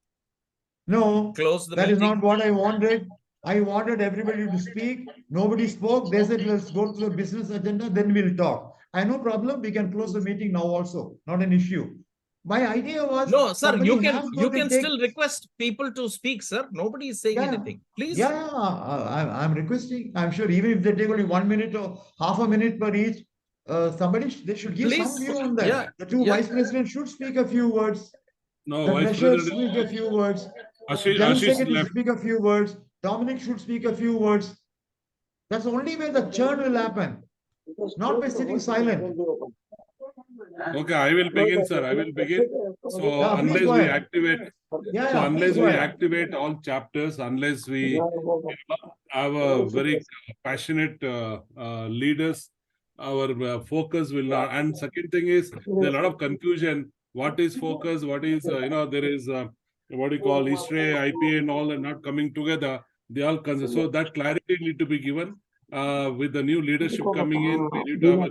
S1: close
S2: the
S1: that
S2: meeting?
S1: is not what I wanted. I wanted everybody to speak. Nobody spoke. They said, let's go to the business agenda, then we'll talk. I no problem. We can close the meeting now also. Not an issue. My idea was
S2: no, sir. You can still request people to speak, sir. Nobody is saying anything. Please.
S1: I'm requesting. I'm sure even if they take only 1 minute or half a minute per each, they should give some view on that.
S2: Yeah.
S1: The 2 vice presidents should speak a few words.
S11: No,
S1: the
S11: vice
S1: treasurer
S11: president
S1: speak a few words.
S11: Ashish
S1: General secretary
S11: left.
S1: speak a few words. Dominic should speak a few words. That's the only way the churn will happen. Not by sitting silent.
S11: Okay, I will begin, sir. I will begin. So unless we activate, activate all chapters, unless we have a very passionate leaders, our focus will not. And second thing is there's a lot of confusion. What is focus? What is there is what you call history, IP, and all are not coming together. They all so that clarity need to be given. With the new leadership coming in, we need to have a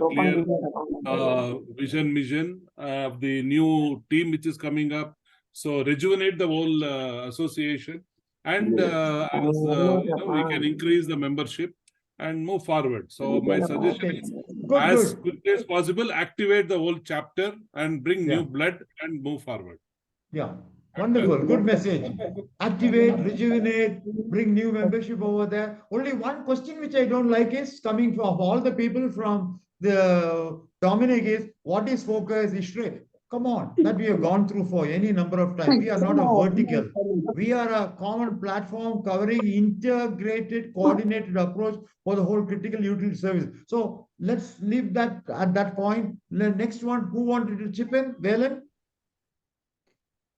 S11: clear mission of the new team which is coming up. So rejuvenate the whole association, and we can increase the membership. and move forward. So my suggestion is,
S1: Good,
S11: as
S1: good.
S11: quickly as possible, activate the whole chapter and bring
S1: Yeah.
S11: new blood and move forward.
S1: Yeah, wonderful. Good message. Activate, rejuvenate, bring new membership over there. Only one question which I don't like is coming from all the people from the Dominic is what is focus, Ishre? Come on, that we have gone through for any number of times. We are not a vertical. We are a common platform covering integrated, coordinated approach for the whole critical utility service. So let's leave that at that point. The next one, who wanted to chip in? Valen?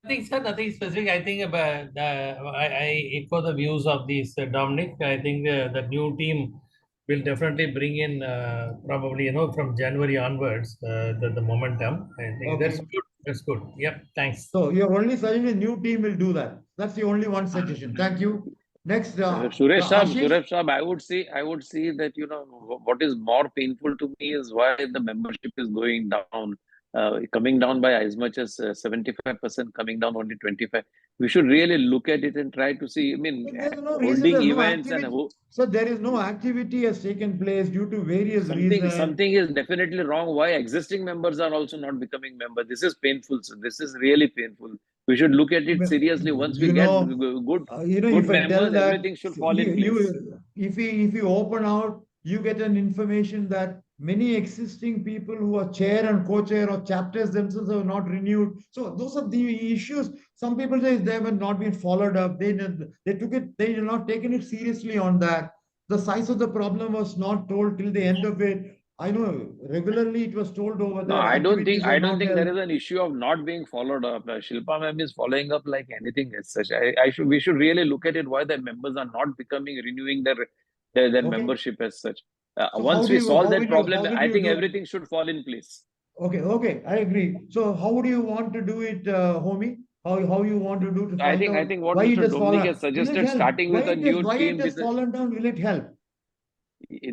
S5: Nothing, sir, nothing specific. I think I echo the views of these Dominic. I think the new team will definitely bring in probably, from January onwards, the momentum. I think that's
S1: Okay.
S5: good. That's good. Yep. Thanks.
S1: So your only suggestion is new team will do that. That's the only one suggestion. Thank you. Next,
S3: Suresh
S1: Ashish.
S3: Sahab, I would see that, what is more painful to me is why the membership is going down, coming down by as much as 75%, coming down only 25. We should really look at it and try to see,
S1: There's no reason,
S3: holding
S1: there's no
S3: events and
S1: activity. So there is no activity has taken place due to various reasons.
S3: something is definitely wrong. Why existing members are also not becoming members? This is painful. So this is really painful. We should look at it seriously. Once we get good
S1: If I tell
S3: members,
S1: that
S3: everything should fall in place.
S1: if you open out, you get an information that many existing people who are chair and co-chair or chapters themselves have not renewed. So those are the issues. Some people say they have not been followed up. They took it. They did not taken it seriously on that. The size of the problem was not told till the end of it. I know regularly it was told over
S3: No,
S1: there.
S3: I don't think
S1: Activities
S3: there is an issue of not being followed up. Shilpa ma'am is following up like anything as such. We should really look at it why the members are not renewing their membership as such.
S1: So
S3: Once we solve that problem,
S1: how will
S3: I
S1: you
S3: think
S1: do?
S3: everything should fall in place.
S1: Okay, I agree. So how do you want to do it, homie? How you want to do to
S3: I
S1: find out
S3: think what
S1: why it
S3: Mr.
S1: has
S3: Dominic
S1: fallen?
S3: has
S1: Will it
S3: suggested,
S1: help?
S3: starting with a new
S1: Why it
S3: team
S1: has fallen down? Will it help?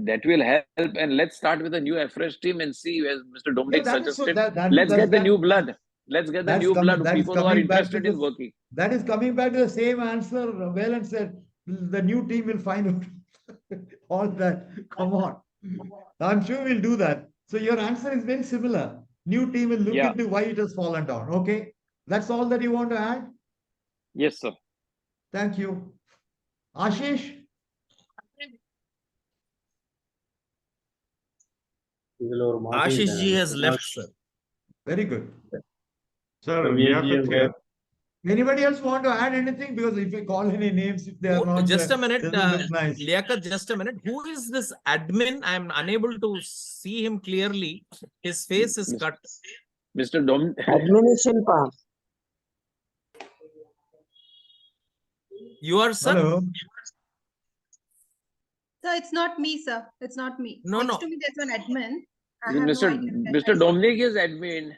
S3: that will help, and let's start with a new fresh team and see, as Mr. Dominic suggested. Let's get the new blood. Let's get the new blood. People who are interested in working.
S1: That is coming back to the same answer. Valen said the new team will find out all that. Come on, I'm sure we'll do that. So your answer is very similar. New team will look into why it has fallen down. Okay, that's all that you want to add.
S3: Yes, sir.
S1: Thank you, Ashish.
S2: Ashish ji has left, sir.
S1: Very good.
S8: Sir,
S6: AGM
S8: here.
S1: Anybody else want to add anything? Because if I call any names, if they are not
S2: just a minute,
S1: doesn't look nice.
S2: Liaquat, just a minute. Who is this admin? I'm unable to see him clearly. His face is cut.
S3: Mr. Dom.
S4: Admin Shilpa.
S2: You are, sir?
S1: Hello.
S9: Sir, it's not me, sir. It's not me.
S2: No,
S9: Next
S2: no.
S9: to me, there's an admin. I have no idea.
S3: Mr. Dominic is admin.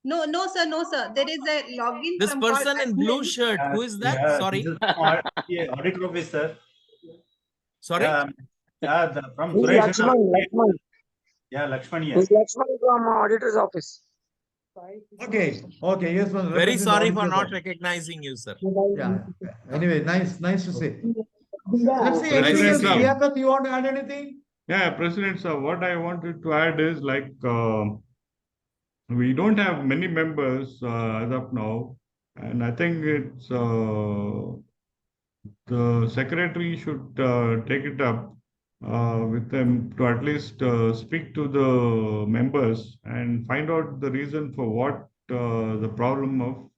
S9: No, no, sir. There is a login.
S2: This person in blue shirt, who is that? Sorry.
S15: Audit officer.
S2: Sorry?
S15: From
S4: Lakshman.
S15: Yeah, Lakshman, yes.
S4: This Lakshman from auditor's office.
S1: Okay, yes.
S2: Very sorry for not recognizing you, sir.
S1: Yeah. Anyway, nice to see. Let's see, anything else? Liaquat, you want to add anything?
S8: Yeah, President, sir, what I wanted to add is we don't have many members as of now, and I think it's the secretary should take it up with them to at least speak to the members and find out the reason for what the problem of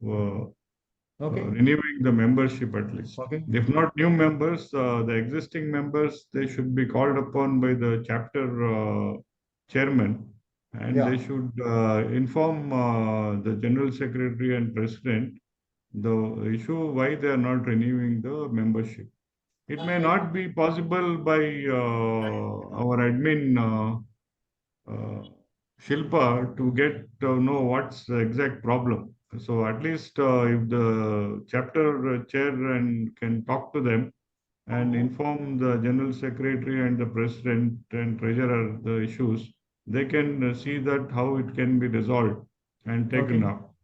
S8: renewing the membership at least.
S1: Okay.
S8: If not new members, the existing members, they should be called upon by the chapter chairman, and they should inform the general secretary and president the issue why they are not renewing the membership. It may not be possible by our admin Shilpa to get to know what's the exact problem. So at least if the chapter chair and can talk to them and inform the general secretary and the president and treasurer the issues, they can see that how it can be resolved and taken up.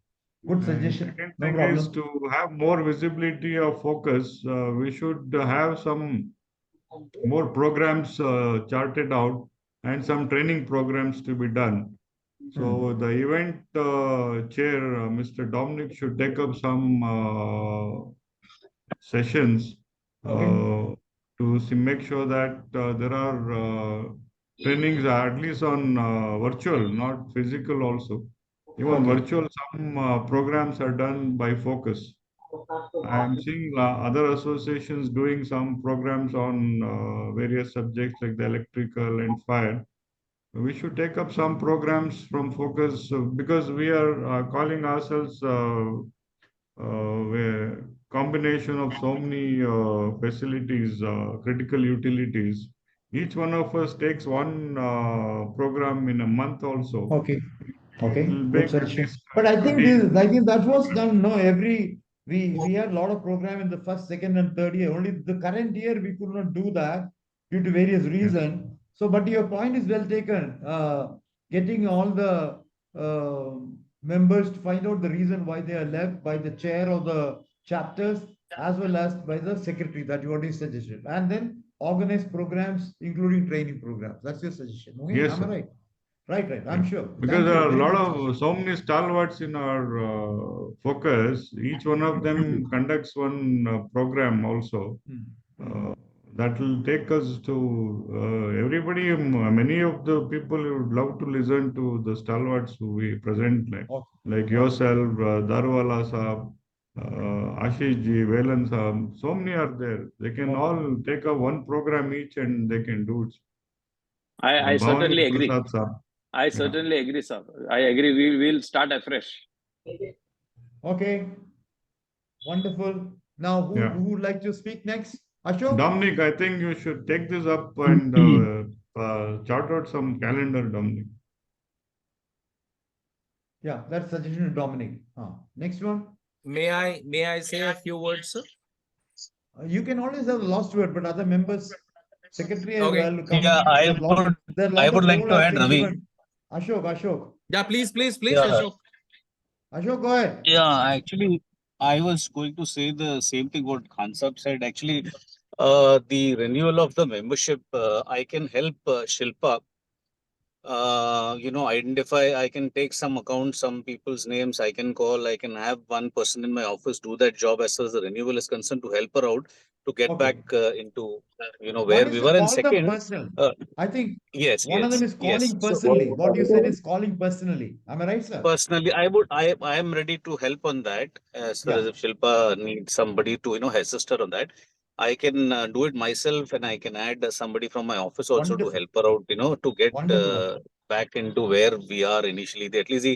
S1: Good suggestion.
S8: Second
S1: No
S8: thing is
S1: problem.
S8: to have more visibility of focus. We should have some more programs charted out and some training programs to be done. So the event chair, Mr. Dominic, should take up some sessions to make sure that there are trainings at least on virtual, not physical also. Even virtual, some programs are done by focus. I am seeing other associations doing some programs on various subjects like the electrical and fire. We should take up some programs from focus because we are calling ourselves a combination of so many facilities, critical utilities. Each one of us takes one program in a month also.
S1: Okay. Okay.
S8: It will
S1: Good
S8: make at
S1: suggestion.
S8: least
S1: But I think
S8: 20.
S1: this, I think that was done. No, we had a lot of program in the first, second, and third year. Only the current year we could not do that due to various reasons. So, but your point is well taken. Getting all the members to find out the reason why they are left by the chair of the chapters as well as by the secretary that you already suggested, and then organize programs including training programs. That's your suggestion. Okay,
S8: Yes,
S1: am I
S8: sir.
S1: right? Right. I'm sure.
S8: Because
S1: Thank
S8: there
S1: you.
S8: are a
S1: Very
S8: lot
S1: good
S8: of
S1: suggestion.
S8: so many stalwarts in our focus. Each one of them conducts one program also. That will take us to everybody. Many of the people would love to listen to the stalwarts who we present, like yourself, Darwala Saab, Ashish Ji, Velan Saab. So many are there. They can all take up one program each and they can do it.
S3: I certainly
S8: Bhavani
S3: agree.
S8: Prasad Saab.
S3: I certainly agree, sir. I agree. We will start afresh.
S1: Okay. Wonderful. Now, who would like to speak next? Ashok?
S8: Dominic, I think you should take this up and chart out some calendar, Dominic.
S1: Yeah, that's suggestion to Dominic. Next one.
S2: May I say a few words, sir?
S1: You can always have the last word, but other members, secretary as
S2: Okay.
S1: well come.
S12: Yeah,
S1: There are
S12: I
S1: lot
S12: would
S1: of
S12: like to
S1: overlap
S12: add,
S1: things
S12: Ravi.
S1: even. Ashok.
S2: Yeah, please,
S12: Yeah.
S2: Ashok.
S1: Ashok, go ahead.
S12: Yeah, actually, I was going to say the same thing what Khansab said. Actually, the renewal of the membership, I can help Shilpa. Identify. I can take some accounts, some people's names. I can call. I can have one person in my office do that job as far as the renewal is concerned to help her out to get back into where
S1: One is
S12: we
S1: to
S12: were. And
S1: call them
S12: second,
S1: personal. I think
S12: yes,
S1: one of them is
S12: yes.
S1: calling
S12: So
S1: personally. What you said is calling personally. Am I right, sir?
S12: personally, I am ready to help on that as far as if Shilpa needs somebody to assist her on that. I can do it myself, and I can add somebody from my office also to
S1: Wonderful.
S12: help her out, to get
S1: Wonderful.
S12: back into where we are initially. At least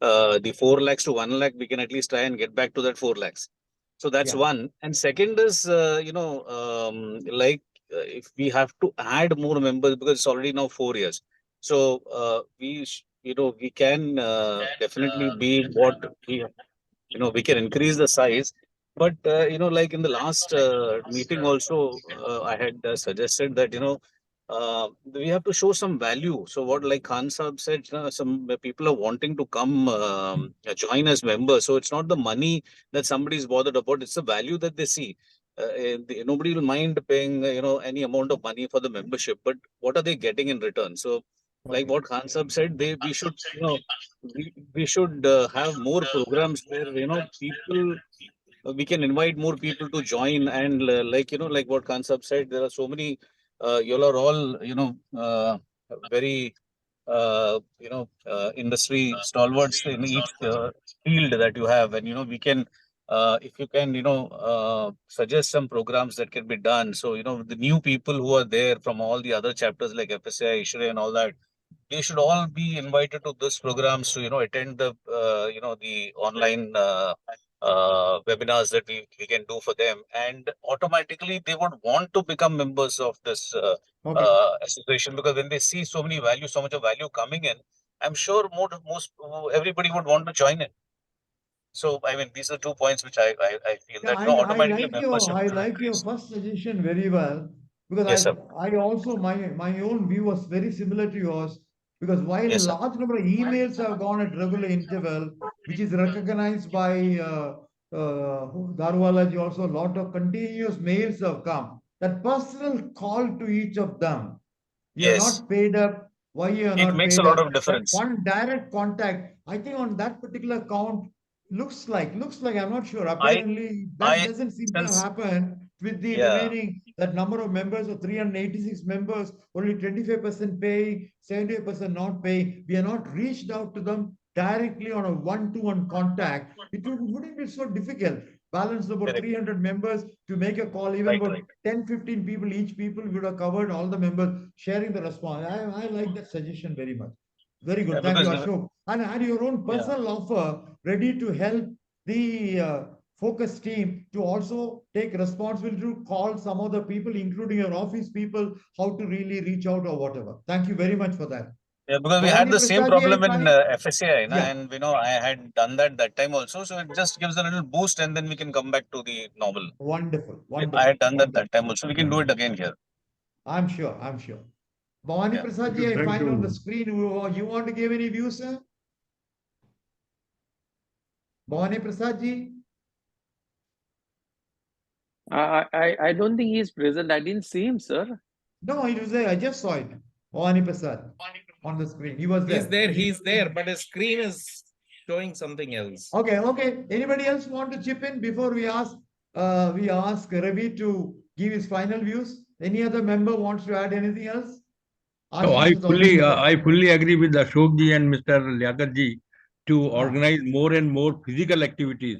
S12: the 4 lakhs to 1 lakh, we can at least try and get back to that 4 lakhs. So that's one. And second is, if we have to add more members because it's already now 4 years. So we can definitely be what we can increase the size. But like in the last meeting also, I had suggested that we have to show some value. So what, like Khan Saab said, some people are wanting to come join as members. So it's not the money that somebody is bothered about; it's the value that they see. Nobody will mind paying any amount of money for the membership, but what are they getting in return? So like what Khan Saab said, we should we should have more programs where people we can invite more people to join. And like what Khan Saab said, there are so many you all are all very industry stalwarts in each field that you have. And we can if you can suggest some programs that can be done, so the new people who are there from all the other chapters like FSI, ISHRE and all that, they should all be invited to this programs to attend the the online webinars that we can do for them, and automatically they would want to become members of this association, because when they see so much of value coming in, I'm sure most everybody would want to join in. So I mean, these are 2 points which I feel that
S1: I
S12: automatically
S1: like
S12: membership
S1: I
S12: will
S1: like your
S12: increase.
S1: first suggestion very well because
S12: Yes, sir.
S1: I also my own view was very similar to yours because while
S12: Yes, sir.
S1: large number of emails have gone at regular interval, which is recognized by Darwalaji, also a lot of continuous mails have come. that personal call to each of them. You're
S12: Yes,
S1: not paid up. Why you're
S12: it
S1: not
S12: makes a
S1: paid
S12: lot
S1: up?
S12: of
S1: That
S12: difference.
S1: one direct contact. I think on that particular count, looks like, I'm not sure.
S12: I,
S1: Apparently, that
S12: I,
S1: doesn't seem to have
S12: since,
S1: happened with the
S12: yeah,
S1: remaining, that number of members of 386 members, only 25% paying, 78% not paying. We are not reached out to them directly on a one-to-one contact. Wouldn't be so difficult. Balance about
S12: correct,
S1: 300 members to make a call, even
S12: right.
S1: about 10, 15 people, each people would have covered all the members sharing the response. I like that suggestion very much. Very
S12: Yeah,
S1: good. Thank you,
S12: because,
S1: Ashok. And add your own
S12: yeah.
S1: personal offer ready to help the focus team to also take responsibility to call some of the people, including your office people, how to really reach out or whatever. Thank you very much for that.
S12: Yeah, because we had
S1: Bhavani
S12: the same
S1: Prasadji, I
S12: problem in
S1: find.
S12: FSCI, na,
S1: Yeah,
S12: and I had done that time also. So it just gives a little boost, and then we can come back to the normal.
S1: wonderful,
S12: I
S1: wonderful,
S12: had done
S1: wonderful.
S12: that time also. We can do it again here.
S1: I'm sure, I'm sure. Bhavani
S12: Yeah.
S1: Prasadji, I
S8: Thank
S1: find on the
S8: you.
S1: screen, you want to give any views, sir? Bhavani Prasadji?
S3: I don't think he's present. I didn't see him, sir.
S1: No, he was there. I just saw it. Bhavani Prasad on the screen. He was
S2: He's
S1: there.
S2: there, but his screen is showing something else.
S1: Okay, okay. Anybody else want to chip in before we ask Ravi to give his final views? Any other member wants to add anything else?
S7: No,
S1: Ashish is already there.
S7: I fully agree with Ashok ji and Mr. Liaquat ji to
S1: Ah.
S7: organize more and more physical activities.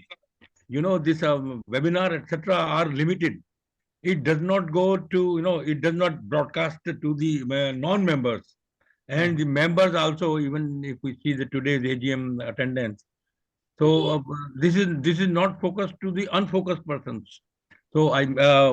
S7: This webinar, etc., are limited. It does not go to, it does not broadcast to the non-members. And the members also, even if we see the today's AGM attendance. So this is not focused to the unfocused persons. So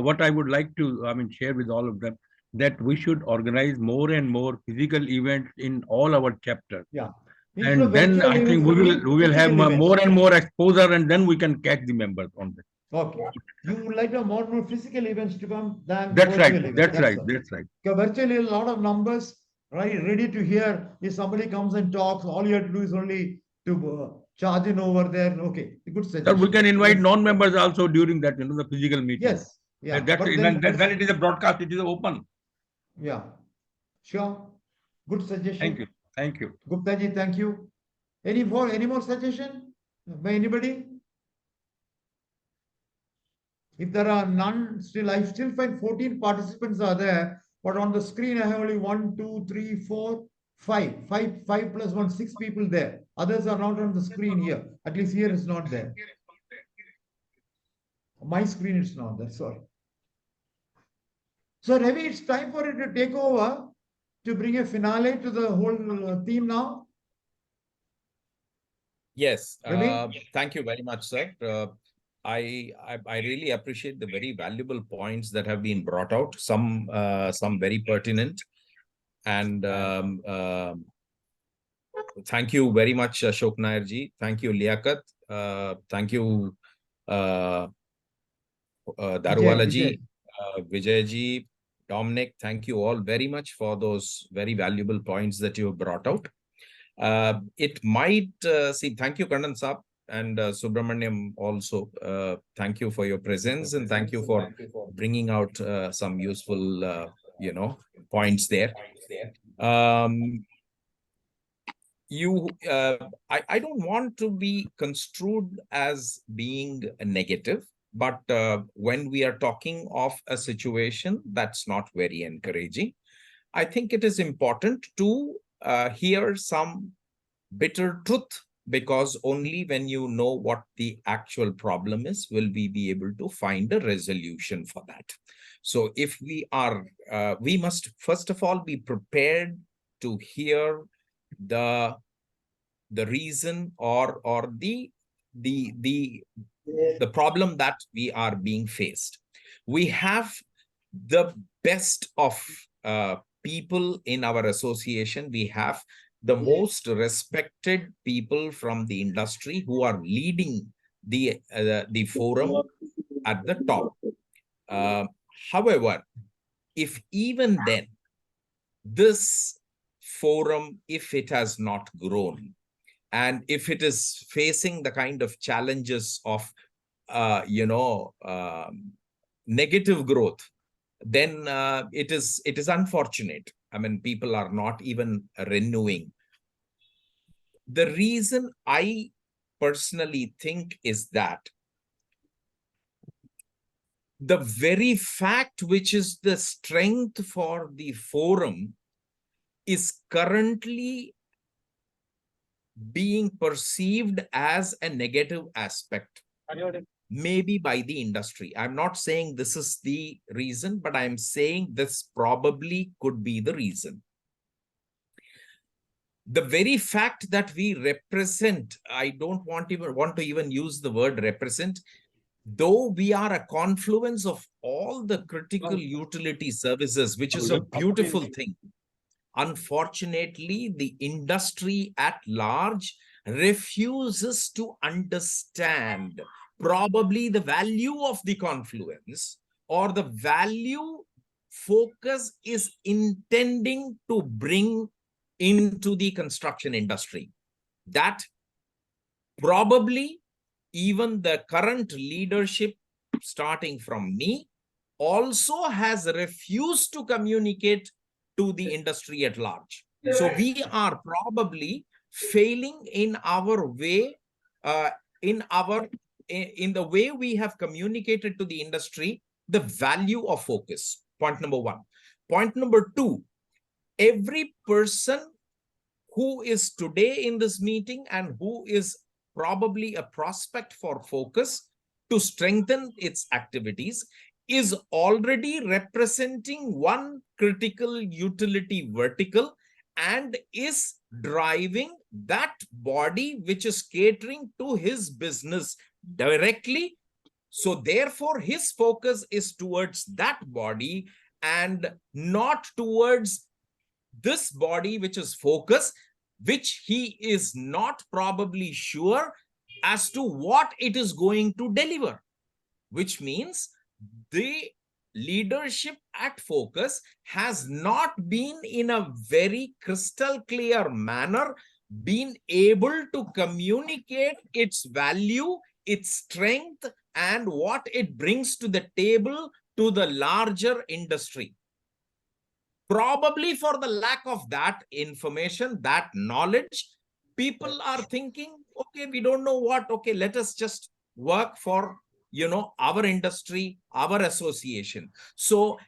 S7: what I would like to share with all of them, that we should organize more and more physical events in all our chapters.
S1: Yeah.
S7: And then I think we will have more and more exposure, and then we can catch the members on that.
S1: Okay. You would like to have more physical events to come than
S7: That's
S1: virtual
S7: right.
S1: events.
S7: That's right.
S1: all.
S7: That's right.
S1: Okay, virtually a lot of numbers, right? Ready to hear. If somebody comes and talks, all you have to do is only to charge in over there. Okay, good
S7: Sir,
S1: suggestion.
S7: we can invite
S1: Yes.
S7: non-members also during that, the physical meeting.
S1: Yes. Yeah.
S7: That's
S1: But
S7: when it is a broadcast, it is open.
S1: Yeah. Sure. Good suggestion.
S7: Thank you. Thank you.
S1: Gupta ji, thank you. Any more suggestion by anybody? If there are none, I still find 14 participants are there, but on the screen I have only 1, 2, 3, 4, 5. 5 plus 1, 6 people there. Others are not on the screen here. At least here it's not there. My screen is not there, sorry. So Ravi, it's time for you to take over to bring a finale to the whole theme now.
S2: Yes,
S1: Ravi?
S2: thank you very much, sir. I really appreciate the very valuable points that have been brought out. Some very pertinent, and thank you very much, Ashok Nair ji. Thank you, Liaquat. Thank you, Daruwala ji, Vijay ji, Dominic. Thank you all very much for those very valuable points that you have brought out. It might thank you, Kannan Saab, and Subramaniam also. Thank you for your presence, and thank you for bringing out some useful points there. I don't want to be construed as being negative, but when we are talking of a situation that's not very encouraging, I think it is important to hear some bitter truth, because only when you know what the actual problem is will we be able to find a resolution for that. So if we must first of all be prepared to hear the reason or the problem that we are being faced. We have the best of people in our association. We have the most respected people from the industry who are leading the forum at the top. However, if even then this forum, if it has not grown, and if it is facing the kind of challenges of negative growth, then it is unfortunate. I mean, people are not even renewing. The reason I personally think is that the very fact which is the strength for the forum is currently being perceived as a negative aspect, maybe by the industry. I'm not saying this is the reason, but I'm saying this probably could be the reason. The very fact that we represent, I don't want to even use the word represent, though we are a confluence of all the critical utility services, which is a beautiful thing. Unfortunately, the industry at large refuses to understand probably the value of the confluence, or the value focus is intending to bring into the construction industry. That probably even the current leadership, starting from me, also has refused to communicate to the industry at large. So we are probably failing in our way, in the way we have communicated to the industry the value of focus. Point number one. Point number two, every person who is today in this meeting and who is probably a prospect for focus to strengthen its activities is already representing one critical utility vertical and is driving that body which is catering to his business directly. So therefore, his focus is towards that body and not towards this body which is focus, which he is not probably sure as to what it is going to deliver, which means the leadership at focus has not been in a very crystal clear manner been able to communicate its value, its strength, and what it brings to the table to the larger industry. Probably for the lack of that information, that knowledge, people are thinking, okay, we don't know what, okay, let us just work for, our industry, our association. So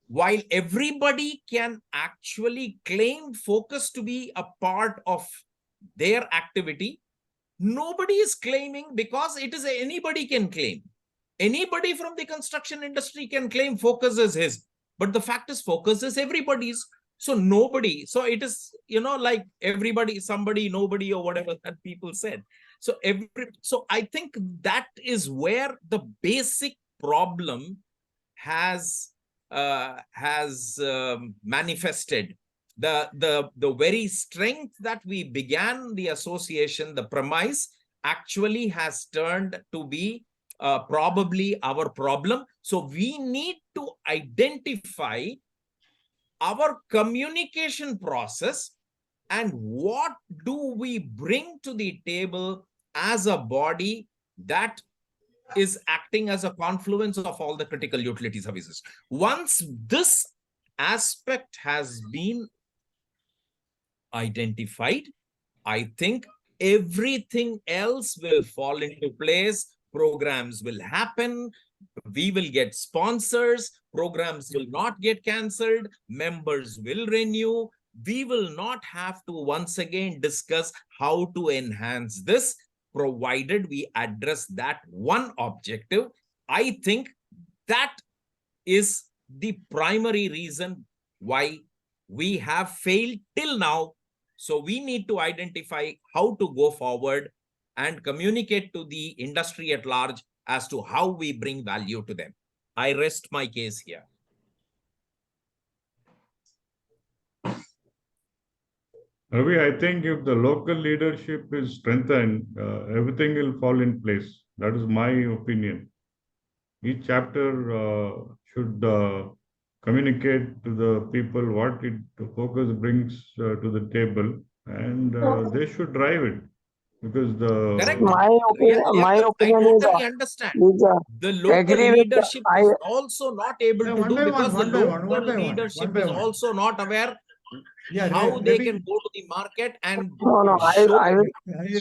S2: while everybody can actually claim focus to be a part of their activity, nobody is claiming, because it is anybody can claim. Anybody from the construction industry can claim focus is his. But the fact is, focus is everybody's. So nobody, so it is, like everybody, somebody, nobody, or whatever that people said. So I think that is where the basic problem has manifested. The very strength that we began the association, the premise, actually has turned to be probably our problem. So we need to identify our communication process and what do we bring to the table as a body that is acting as a confluence of all the critical utility services. Once this aspect has been identified, I think everything else will fall into place. Programs will happen. We will get sponsors. Programs will not get cancelled. Members will renew. We will not have to once again discuss how to enhance this, provided we address that one objective. I think that is the primary reason why we have failed till now. So we need to identify how to go forward and communicate to the industry at large as to how we bring value to them. I rest my case here.
S8: Ravi, I think if the local leadership is strengthened, everything will fall in place. That is my opinion. Each chapter should communicate to the people what the focus brings to the table, and they should drive it because the
S2: Correct.
S4: My
S2: I
S4: opinion is,
S2: totally understand.
S4: is
S2: The local
S4: agree with
S2: leadership
S4: I
S2: is also not able
S1: Yeah,
S2: to
S1: one
S2: do
S1: by one,
S2: because the
S1: one by one, one
S2: local
S1: by one,
S2: leadership
S1: one by
S2: is
S1: one.
S2: also not aware
S1: Yeah,
S2: how they
S1: Ravi,
S2: can go to the market and
S4: no,
S2: show.
S4: I will.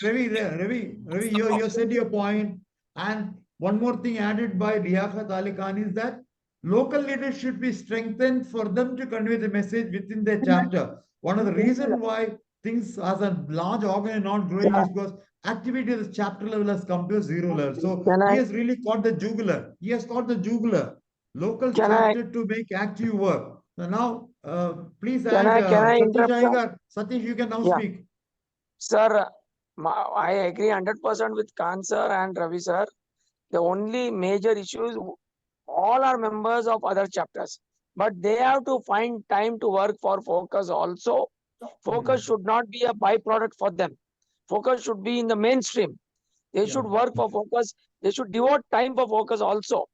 S1: Ravi, you said your point. And one more thing added by Liaquat Ali Khan is that local leaders should be strengthened for them to convey the message within their chapter. One of the reasons why things as a large organ not growing is because activity at the chapter level has come to a zero level. So he has really caught the jugular. He has caught the jugular. Local chapter to make active work. So now, please add
S4: Can I
S1: Satish
S4: interrupt, sir?
S1: Iyengar. Satish, you can now
S4: Yeah.
S1: speak.
S4: Sir, I agree 100% with Khan sir and Ravi sir. The only major issue is all are members of other chapters, but they have to find time to work for focus also. Focus should not be a byproduct for them. Focus should be in the mainstream. They should work for focus. They should devote time for focus also.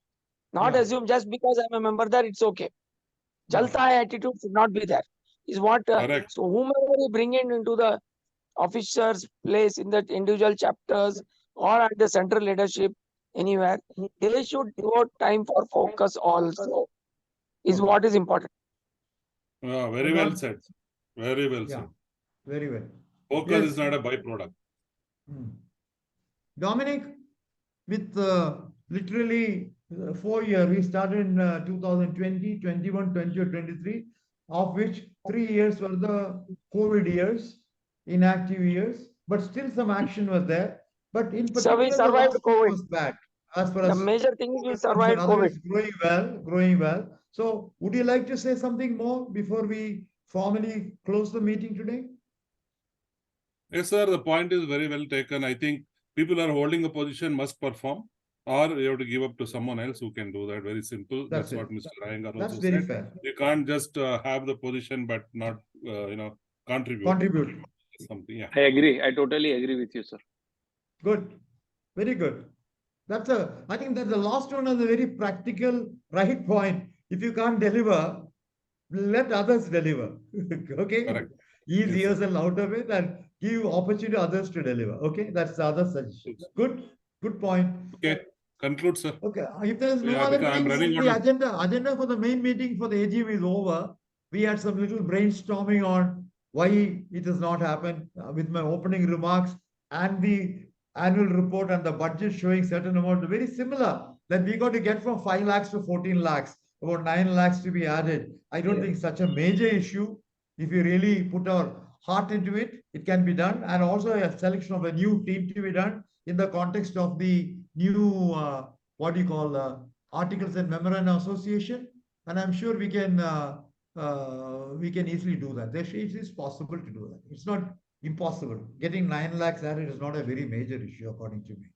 S4: Not assume just because I'm a member there, it's okay. Chalta hai attitude should not be there. Is what so whomever we bring in into the officers place in the individual chapters or at the central leadership anywhere, they should devote time for focus also. Is what is important.
S11: Very well said. Very well said.
S1: Very well.
S11: Focus is not a byproduct.
S1: Dominic, with literally 4 years, we started in 2020, 21, 22, 23, of which 3 years were the COVID years, inactive years, but still some action was there. But in
S4: So we
S1: particular, the
S4: survived
S1: last year
S4: COVID.
S1: was bad. As far
S4: The
S1: as
S4: major thing is we survived
S1: otherwise
S4: COVID.
S1: growing well, growing well. So would you like to say something more before we formally close the meeting today?
S11: Yes, sir. The point is very well taken. I think people are holding a position must perform, or you have to give up to someone else who can do that. Very simple. That's what Mr. Iyengar also
S1: very
S11: said.
S1: fair.
S11: You can't just have the position but not, contribute. Something. Yeah.
S3: I agree. I totally agree with you, sir.
S1: Good. Very good. I think that the last one is a very practical, right point. If you can't deliver, let others deliver. Okay?
S11: Correct.
S1: Ease yourself out of it and give opportunity to others to deliver. Okay? That's the other suggestion. Good. Good point.
S11: Okay. Conclude, sir.
S1: Okay. If there is no
S11: Yeah,
S1: other
S11: because I'm
S1: things,
S11: running
S1: the
S11: out of-
S1: agenda for the main meeting for the AGM is over. We had some little brainstorming on why it has not happened with my opening remarks and the annual report and the budget showing certain amount, very similar, that we got to get from 5 lakhs to 14 lakhs, about 9 lakhs to be added. I don't think such a major issue. If we really put our heart into it, it can be done. And also a selection of a new team to be done in the context of the new, articles and memorandum association. And I'm sure we can easily do that. It is possible to do that. It's not impossible. Getting 9 lakhs added is not a very major issue, according to me.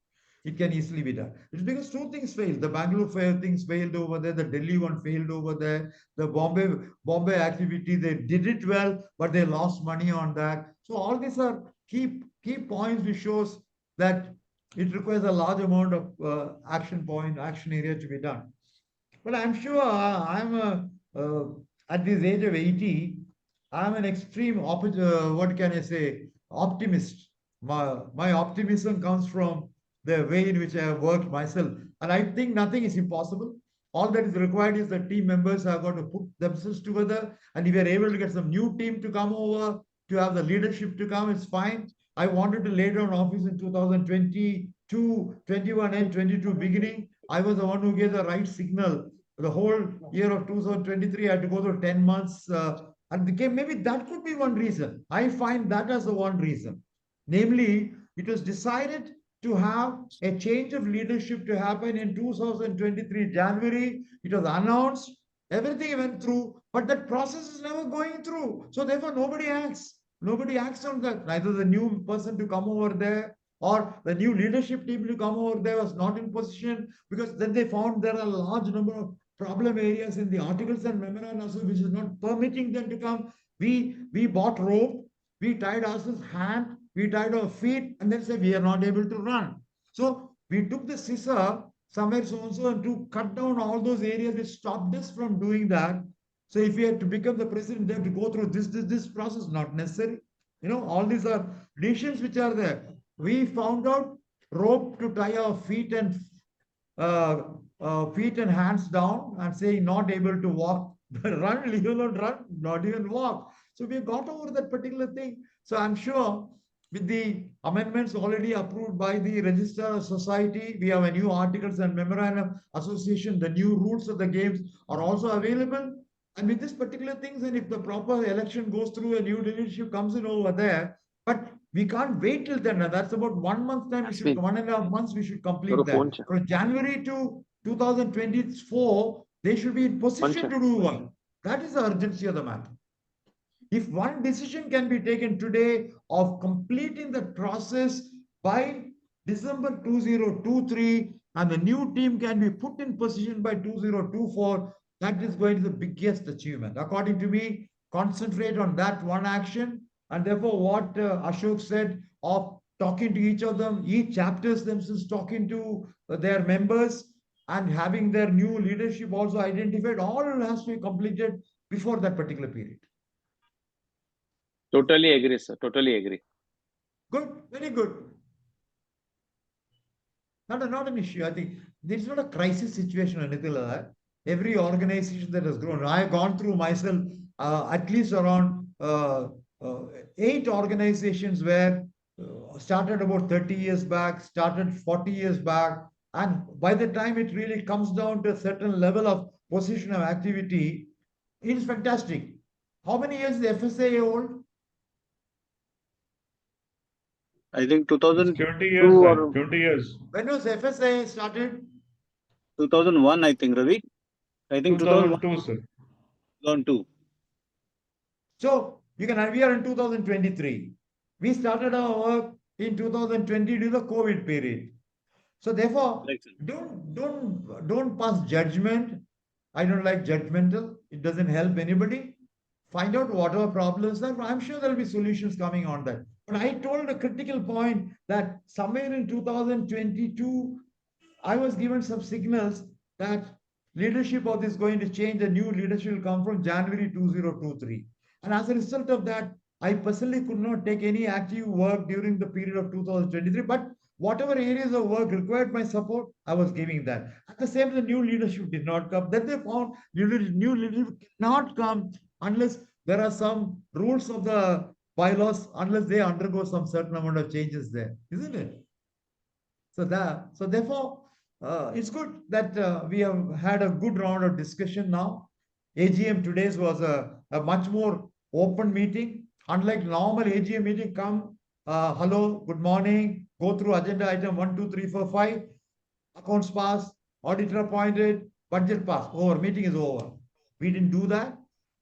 S1: It can easily be done. It's because two things failed. The Bangalore things failed over there. The Delhi one failed over there. The Bombay activity, they did it well, but they lost money on that. So all these are key points which shows that it requires a large amount of action area to be done. But I'm sure at this age of 80, I'm an extreme optimist. My optimism comes from the way in which I have worked myself. And I think nothing is impossible. All that is required is the team members have got to put themselves together. And if we are able to get some new team to come over, to have the leadership to come, it's fine. I wanted to lay down office in 2022, 21 and 22 beginning. I was the one who gave the right signal. The whole year of 2023, I had to go through 10 months. And maybe that could be one reason. I find that as the one reason. Namely, it was decided to have a change of leadership to happen in 2023 January. It was announced. Everything went through, but that process is never going through. So therefore, nobody acts. Nobody acts on that. Neither the new person to come over there or the new leadership team to come over there was not in position, because then they found there are a large number of problem areas in the articles and memoranda which is not permitting them to come. We bought rope, we tied ourselves hand, we tied our feet, and then said we are not able to run. So we took the scissor somewhere so and so and to cut down all those areas which stopped us from doing that. So if we had to become the president, they have to go through this process, not necessary. All these are decisions which are there. we found out rope to tie our uh, feet and hands down and saying not able to walk, run, leave alone run, not even walk. So we got over that particular thing. So I'm sure with the amendments already approved by the Register of Society, we have a new articles and memorandum association. The new rules of the games are also available. And with this particular things, and if the proper election goes through, a new leadership comes in over there, but we can't wait till then. That's about 1 month time. We should 1.5 months. We should complete that. From January to 2024, they should be in position to do one. That is the urgency of the matter. If one decision can be taken today of completing the process by December 2023, and the new team can be put in position by 2024, that is going to be the biggest achievement. According to me, concentrate on that one action. And therefore, what Ashok said of talking to each of them, each chapters themselves talking to their members and having their new leadership also identified, all has to be completed before that particular period.
S3: Totally agree, sir. Totally agree.
S1: Good, very good. Not an issue. I think this is not a crisis situation or anything like that. Every organization that has grown, I have gone through myself at least around 8 organizations where started about 30 years back, started 40 years back, and by the time it really comes down to a certain level of position of activity, it is fantastic. How many years is the FSA old?
S12: I think 2002
S8: 20 years,
S12: or
S8: 20 years.
S1: When was FSA started?
S12: 2001, I think, Ravi. I think
S8: 2002, sir.
S12: 2002.
S1: So we are in 2023. We started our work in 2020 due to the COVID period. So therefore, don't pass judgment. I don't like judgmental. It doesn't help anybody. Find out what our problems are. I'm sure there'll be solutions coming on that. But I told a critical point that somewhere in 2022, I was given some signals that leadership of this is going to change. The new leadership will come from January 2023. And as a result of that, I personally could not take any active work during the period of 2023. But whatever areas of work required my support, I was giving that. At the same time, the new leadership did not come. Then they found new leadership cannot come unless there are some rules of the bylaws, unless they undergo some certain amount of changes there, isn't it? So therefore, it's good that we have had a good round of discussion now. AGM today's was a much more open meeting. Unlike normal AGM meeting, come, hello, good morning, go through agenda item 1, 2, 3, 4, 5, accounts pass, auditor appointed, budget pass, over, meeting is over. We didn't do that.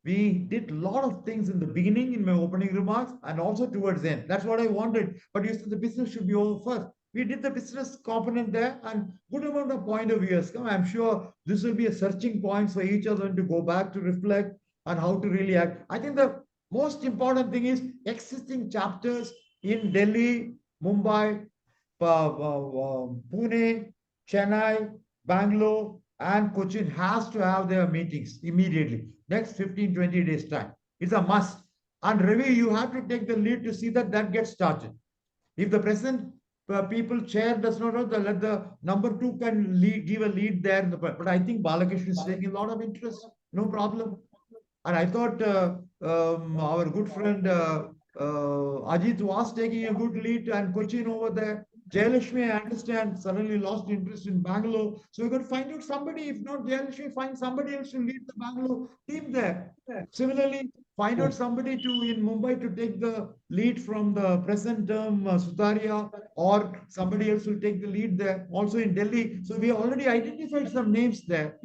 S1: We did a lot of things in the beginning in my opening remarks and also towards the end. That's what I wanted. But you said the business should be over first. We did the business component there and good amount of point of view has come. I'm sure this will be a searching point for each of them to go back to reflect on how to really act. I think the most important thing is existing chapters in Delhi, Mumbai, Pune, Chennai, Bangalore, and Cochin has to have their meetings immediately. Next 15, 20 days time. It's a must. And Ravi, you have to take the lead to see that that gets started. If the present people chair does not know, let the number 2 can give a lead there. But I think Balakrishna is taking a lot of interest. No problem. And I thought our good friend Ajit was taking a good lead and Cochin over there. Jayalakshmi, I understand, suddenly lost interest in Bangalore. So we're going to find out somebody, if not Jayalakshmi, find somebody else to lead the Bangalore team there. Similarly, find out somebody in Mumbai to take the lead from the present term Sutaria, or somebody else will take the lead there. Also in Delhi. So we already identified some names there.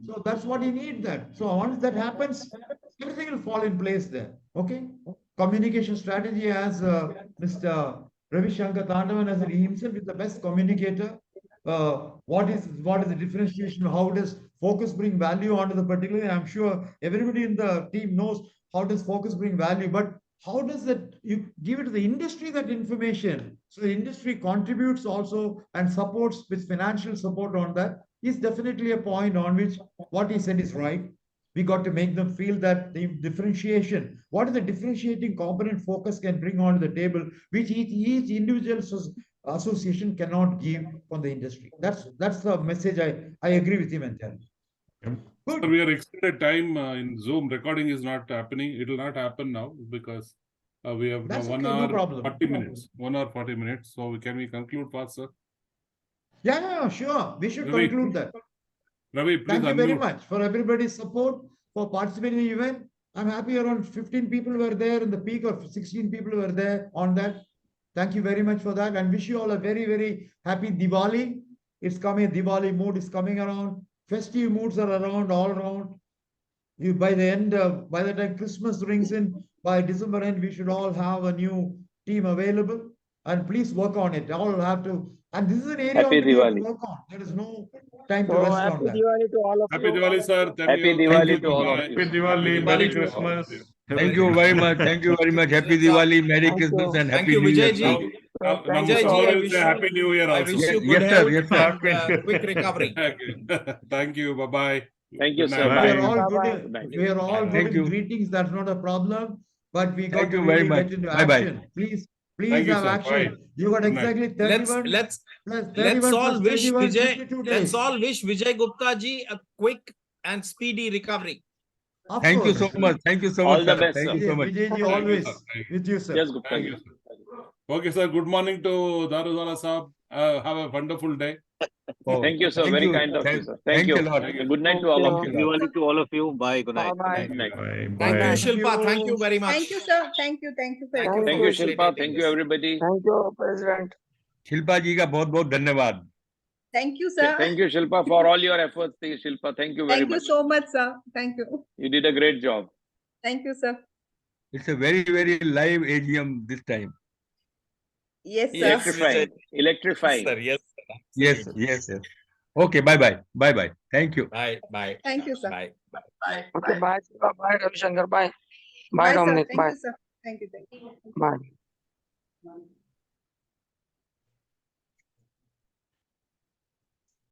S1: So that's what you need that. So once that happens, everything will fall in place there. Okay. Communication strategy as Mr. Ravi Shankar Tandavan as he himself is the best communicator. What is the differentiation? How does focus bring value onto the particular? I'm sure everybody in the team knows how does focus bring value, but how does that you give it to the industry that information? So the industry contributes also and supports with financial support on that is definitely a point on which what he said is right. We got to make them feel that the differentiation, what is the differentiating component focus can bring on the table, which each individual association cannot give from the industry. That's the message. I agree with him entirely.
S11: Sir, we are extended time in Zoom. Recording is not happening. It will not happen now because we have now 1 hour, 40 minutes. 1 hour, 40 minutes. So can we conclude fast, sir?
S1: Yeah, sure. We should
S11: Ravi,
S1: conclude that.
S11: Ravi, please
S1: Thank you
S11: unmute.
S1: very much for everybody's support, for participating in the event. I'm happy around 15 people were there in the peak, of 16 people were there on that. Thank you very much for that, and wish you all a very, very happy Diwali. It's coming, Diwali mood is coming around. Festive moods are around, all around. You, by the time Christmas rings in, by December end, we should all have a new team available. And please work on it. All have to, and this is an area
S3: Happy
S1: only we have to
S3: Diwali.
S1: work on. There is no time to
S4: So
S1: rest
S4: happy
S1: on that.
S4: Diwali to all of
S11: Happy
S4: you.
S11: Diwali, sir. Thank
S3: Happy
S11: you.
S3: Diwali to all
S11: Bye.
S3: of you.
S8: Happy Diwali, Merry Christmas.
S7: Thank you very much. Thank you very much. Happy Diwali, Merry Christmas, and
S2: Thank
S7: Happy
S2: you,
S7: New Year.
S2: Vijay
S11: Now,
S2: ji.
S11: now
S4: Thank
S2: Vijay
S4: you.
S2: ji, I
S11: will
S2: wish
S11: say Happy New Year
S2: I
S11: also.
S2: wish you
S7: Yes,
S2: good
S7: sir.
S2: health
S7: Yes, sir.
S2: and quick recovery.
S11: Okay. Thank you. Bye-bye.
S3: Thank you,
S11: Good
S3: sir.
S11: night.
S1: We are
S3: Bye.
S1: all
S4: Bye-bye.
S1: good.
S3: Good night.
S1: We are all
S2: Bye.
S1: good
S7: Thank
S1: in
S7: you.
S1: greetings. That's not a problem. But we got
S7: Thank
S1: to
S7: you very
S1: really
S7: much.
S1: get into
S7: Bye-bye.
S1: action. Please
S11: Thank you,
S1: have
S11: sir.
S1: action.
S11: Bye.
S1: You got
S11: Good night.
S1: exactly 31
S2: Let's
S1: plus
S2: let's
S1: 31
S2: all
S1: plus
S2: wish
S1: 21,
S2: Vijay.
S1: 52
S2: Let's
S1: days.
S2: all wish Vijay Gupta ji a quick and speedy recovery.
S1: Of
S7: Thank you
S1: course.
S7: so much. Thank you so
S3: All
S7: much,
S3: the
S7: sir.
S3: best,
S7: Thank
S3: sir.
S7: you so much.
S1: Vijay ji,
S11: Thank you,
S1: always
S11: sir. Thank you.
S1: with you, sir.
S3: Yes, Gupta
S11: Thank
S3: ji.
S11: you, sir. Okay, sir. Good morning to Daruzala Saab. Have a wonderful day.
S7: Oh,
S3: Thank you, sir.
S7: thank
S3: Very
S7: you.
S3: kind of you, sir. Thank
S7: Thanks
S3: you.
S7: a lot.
S3: And good night
S4: Thank
S3: to all of
S4: you.
S7: Thank
S3: you.
S7: you a lot.
S12: Diwali to all of you. Bye. Good night.
S4: Bye-bye.
S3: Good night.
S8: Bye.
S2: Thank you,
S8: Bye.
S2: Shilpa. Thank you very much.
S9: Thank you, sir. Thank you. Thank you for
S2: Thank you
S4: Thank
S2: for
S3: Thank you,
S4: you.
S3: Shilpa.
S2: facilitating
S3: Thank you,
S2: this.
S3: everybody.
S4: Thank you, President.
S7: Shilpa ji का बहुत बहुत धन्यवाद.
S9: Thank you, sir.
S3: Thank you, Shilpa, for all your efforts. Shilpa, thank you very
S9: Thank you
S3: much.
S9: so much, sir. Thank you.
S3: You did a great job.
S9: Thank you, sir.
S7: It's a very, very live AGM this time.
S9: Yes, sir.
S2: Yes,
S3: Electrifying.
S2: Vijay.
S3: Electrifying.
S2: Sir, yes, sir.
S7: Yes,
S2: Absolutely.
S7: yes, yes. Okay, bye-bye. Bye-bye. Thank you.
S2: Bye, bye.
S9: Thank you, sir.
S2: Bye, bye.
S4: Okay, bye. Shiva. Bye, Ravi Shankar. Bye. Bye,
S9: Bye, sir.
S4: Dominic.
S9: Thank
S4: Bye.
S9: you, sir. Thank you. Thank you.
S4: Bye.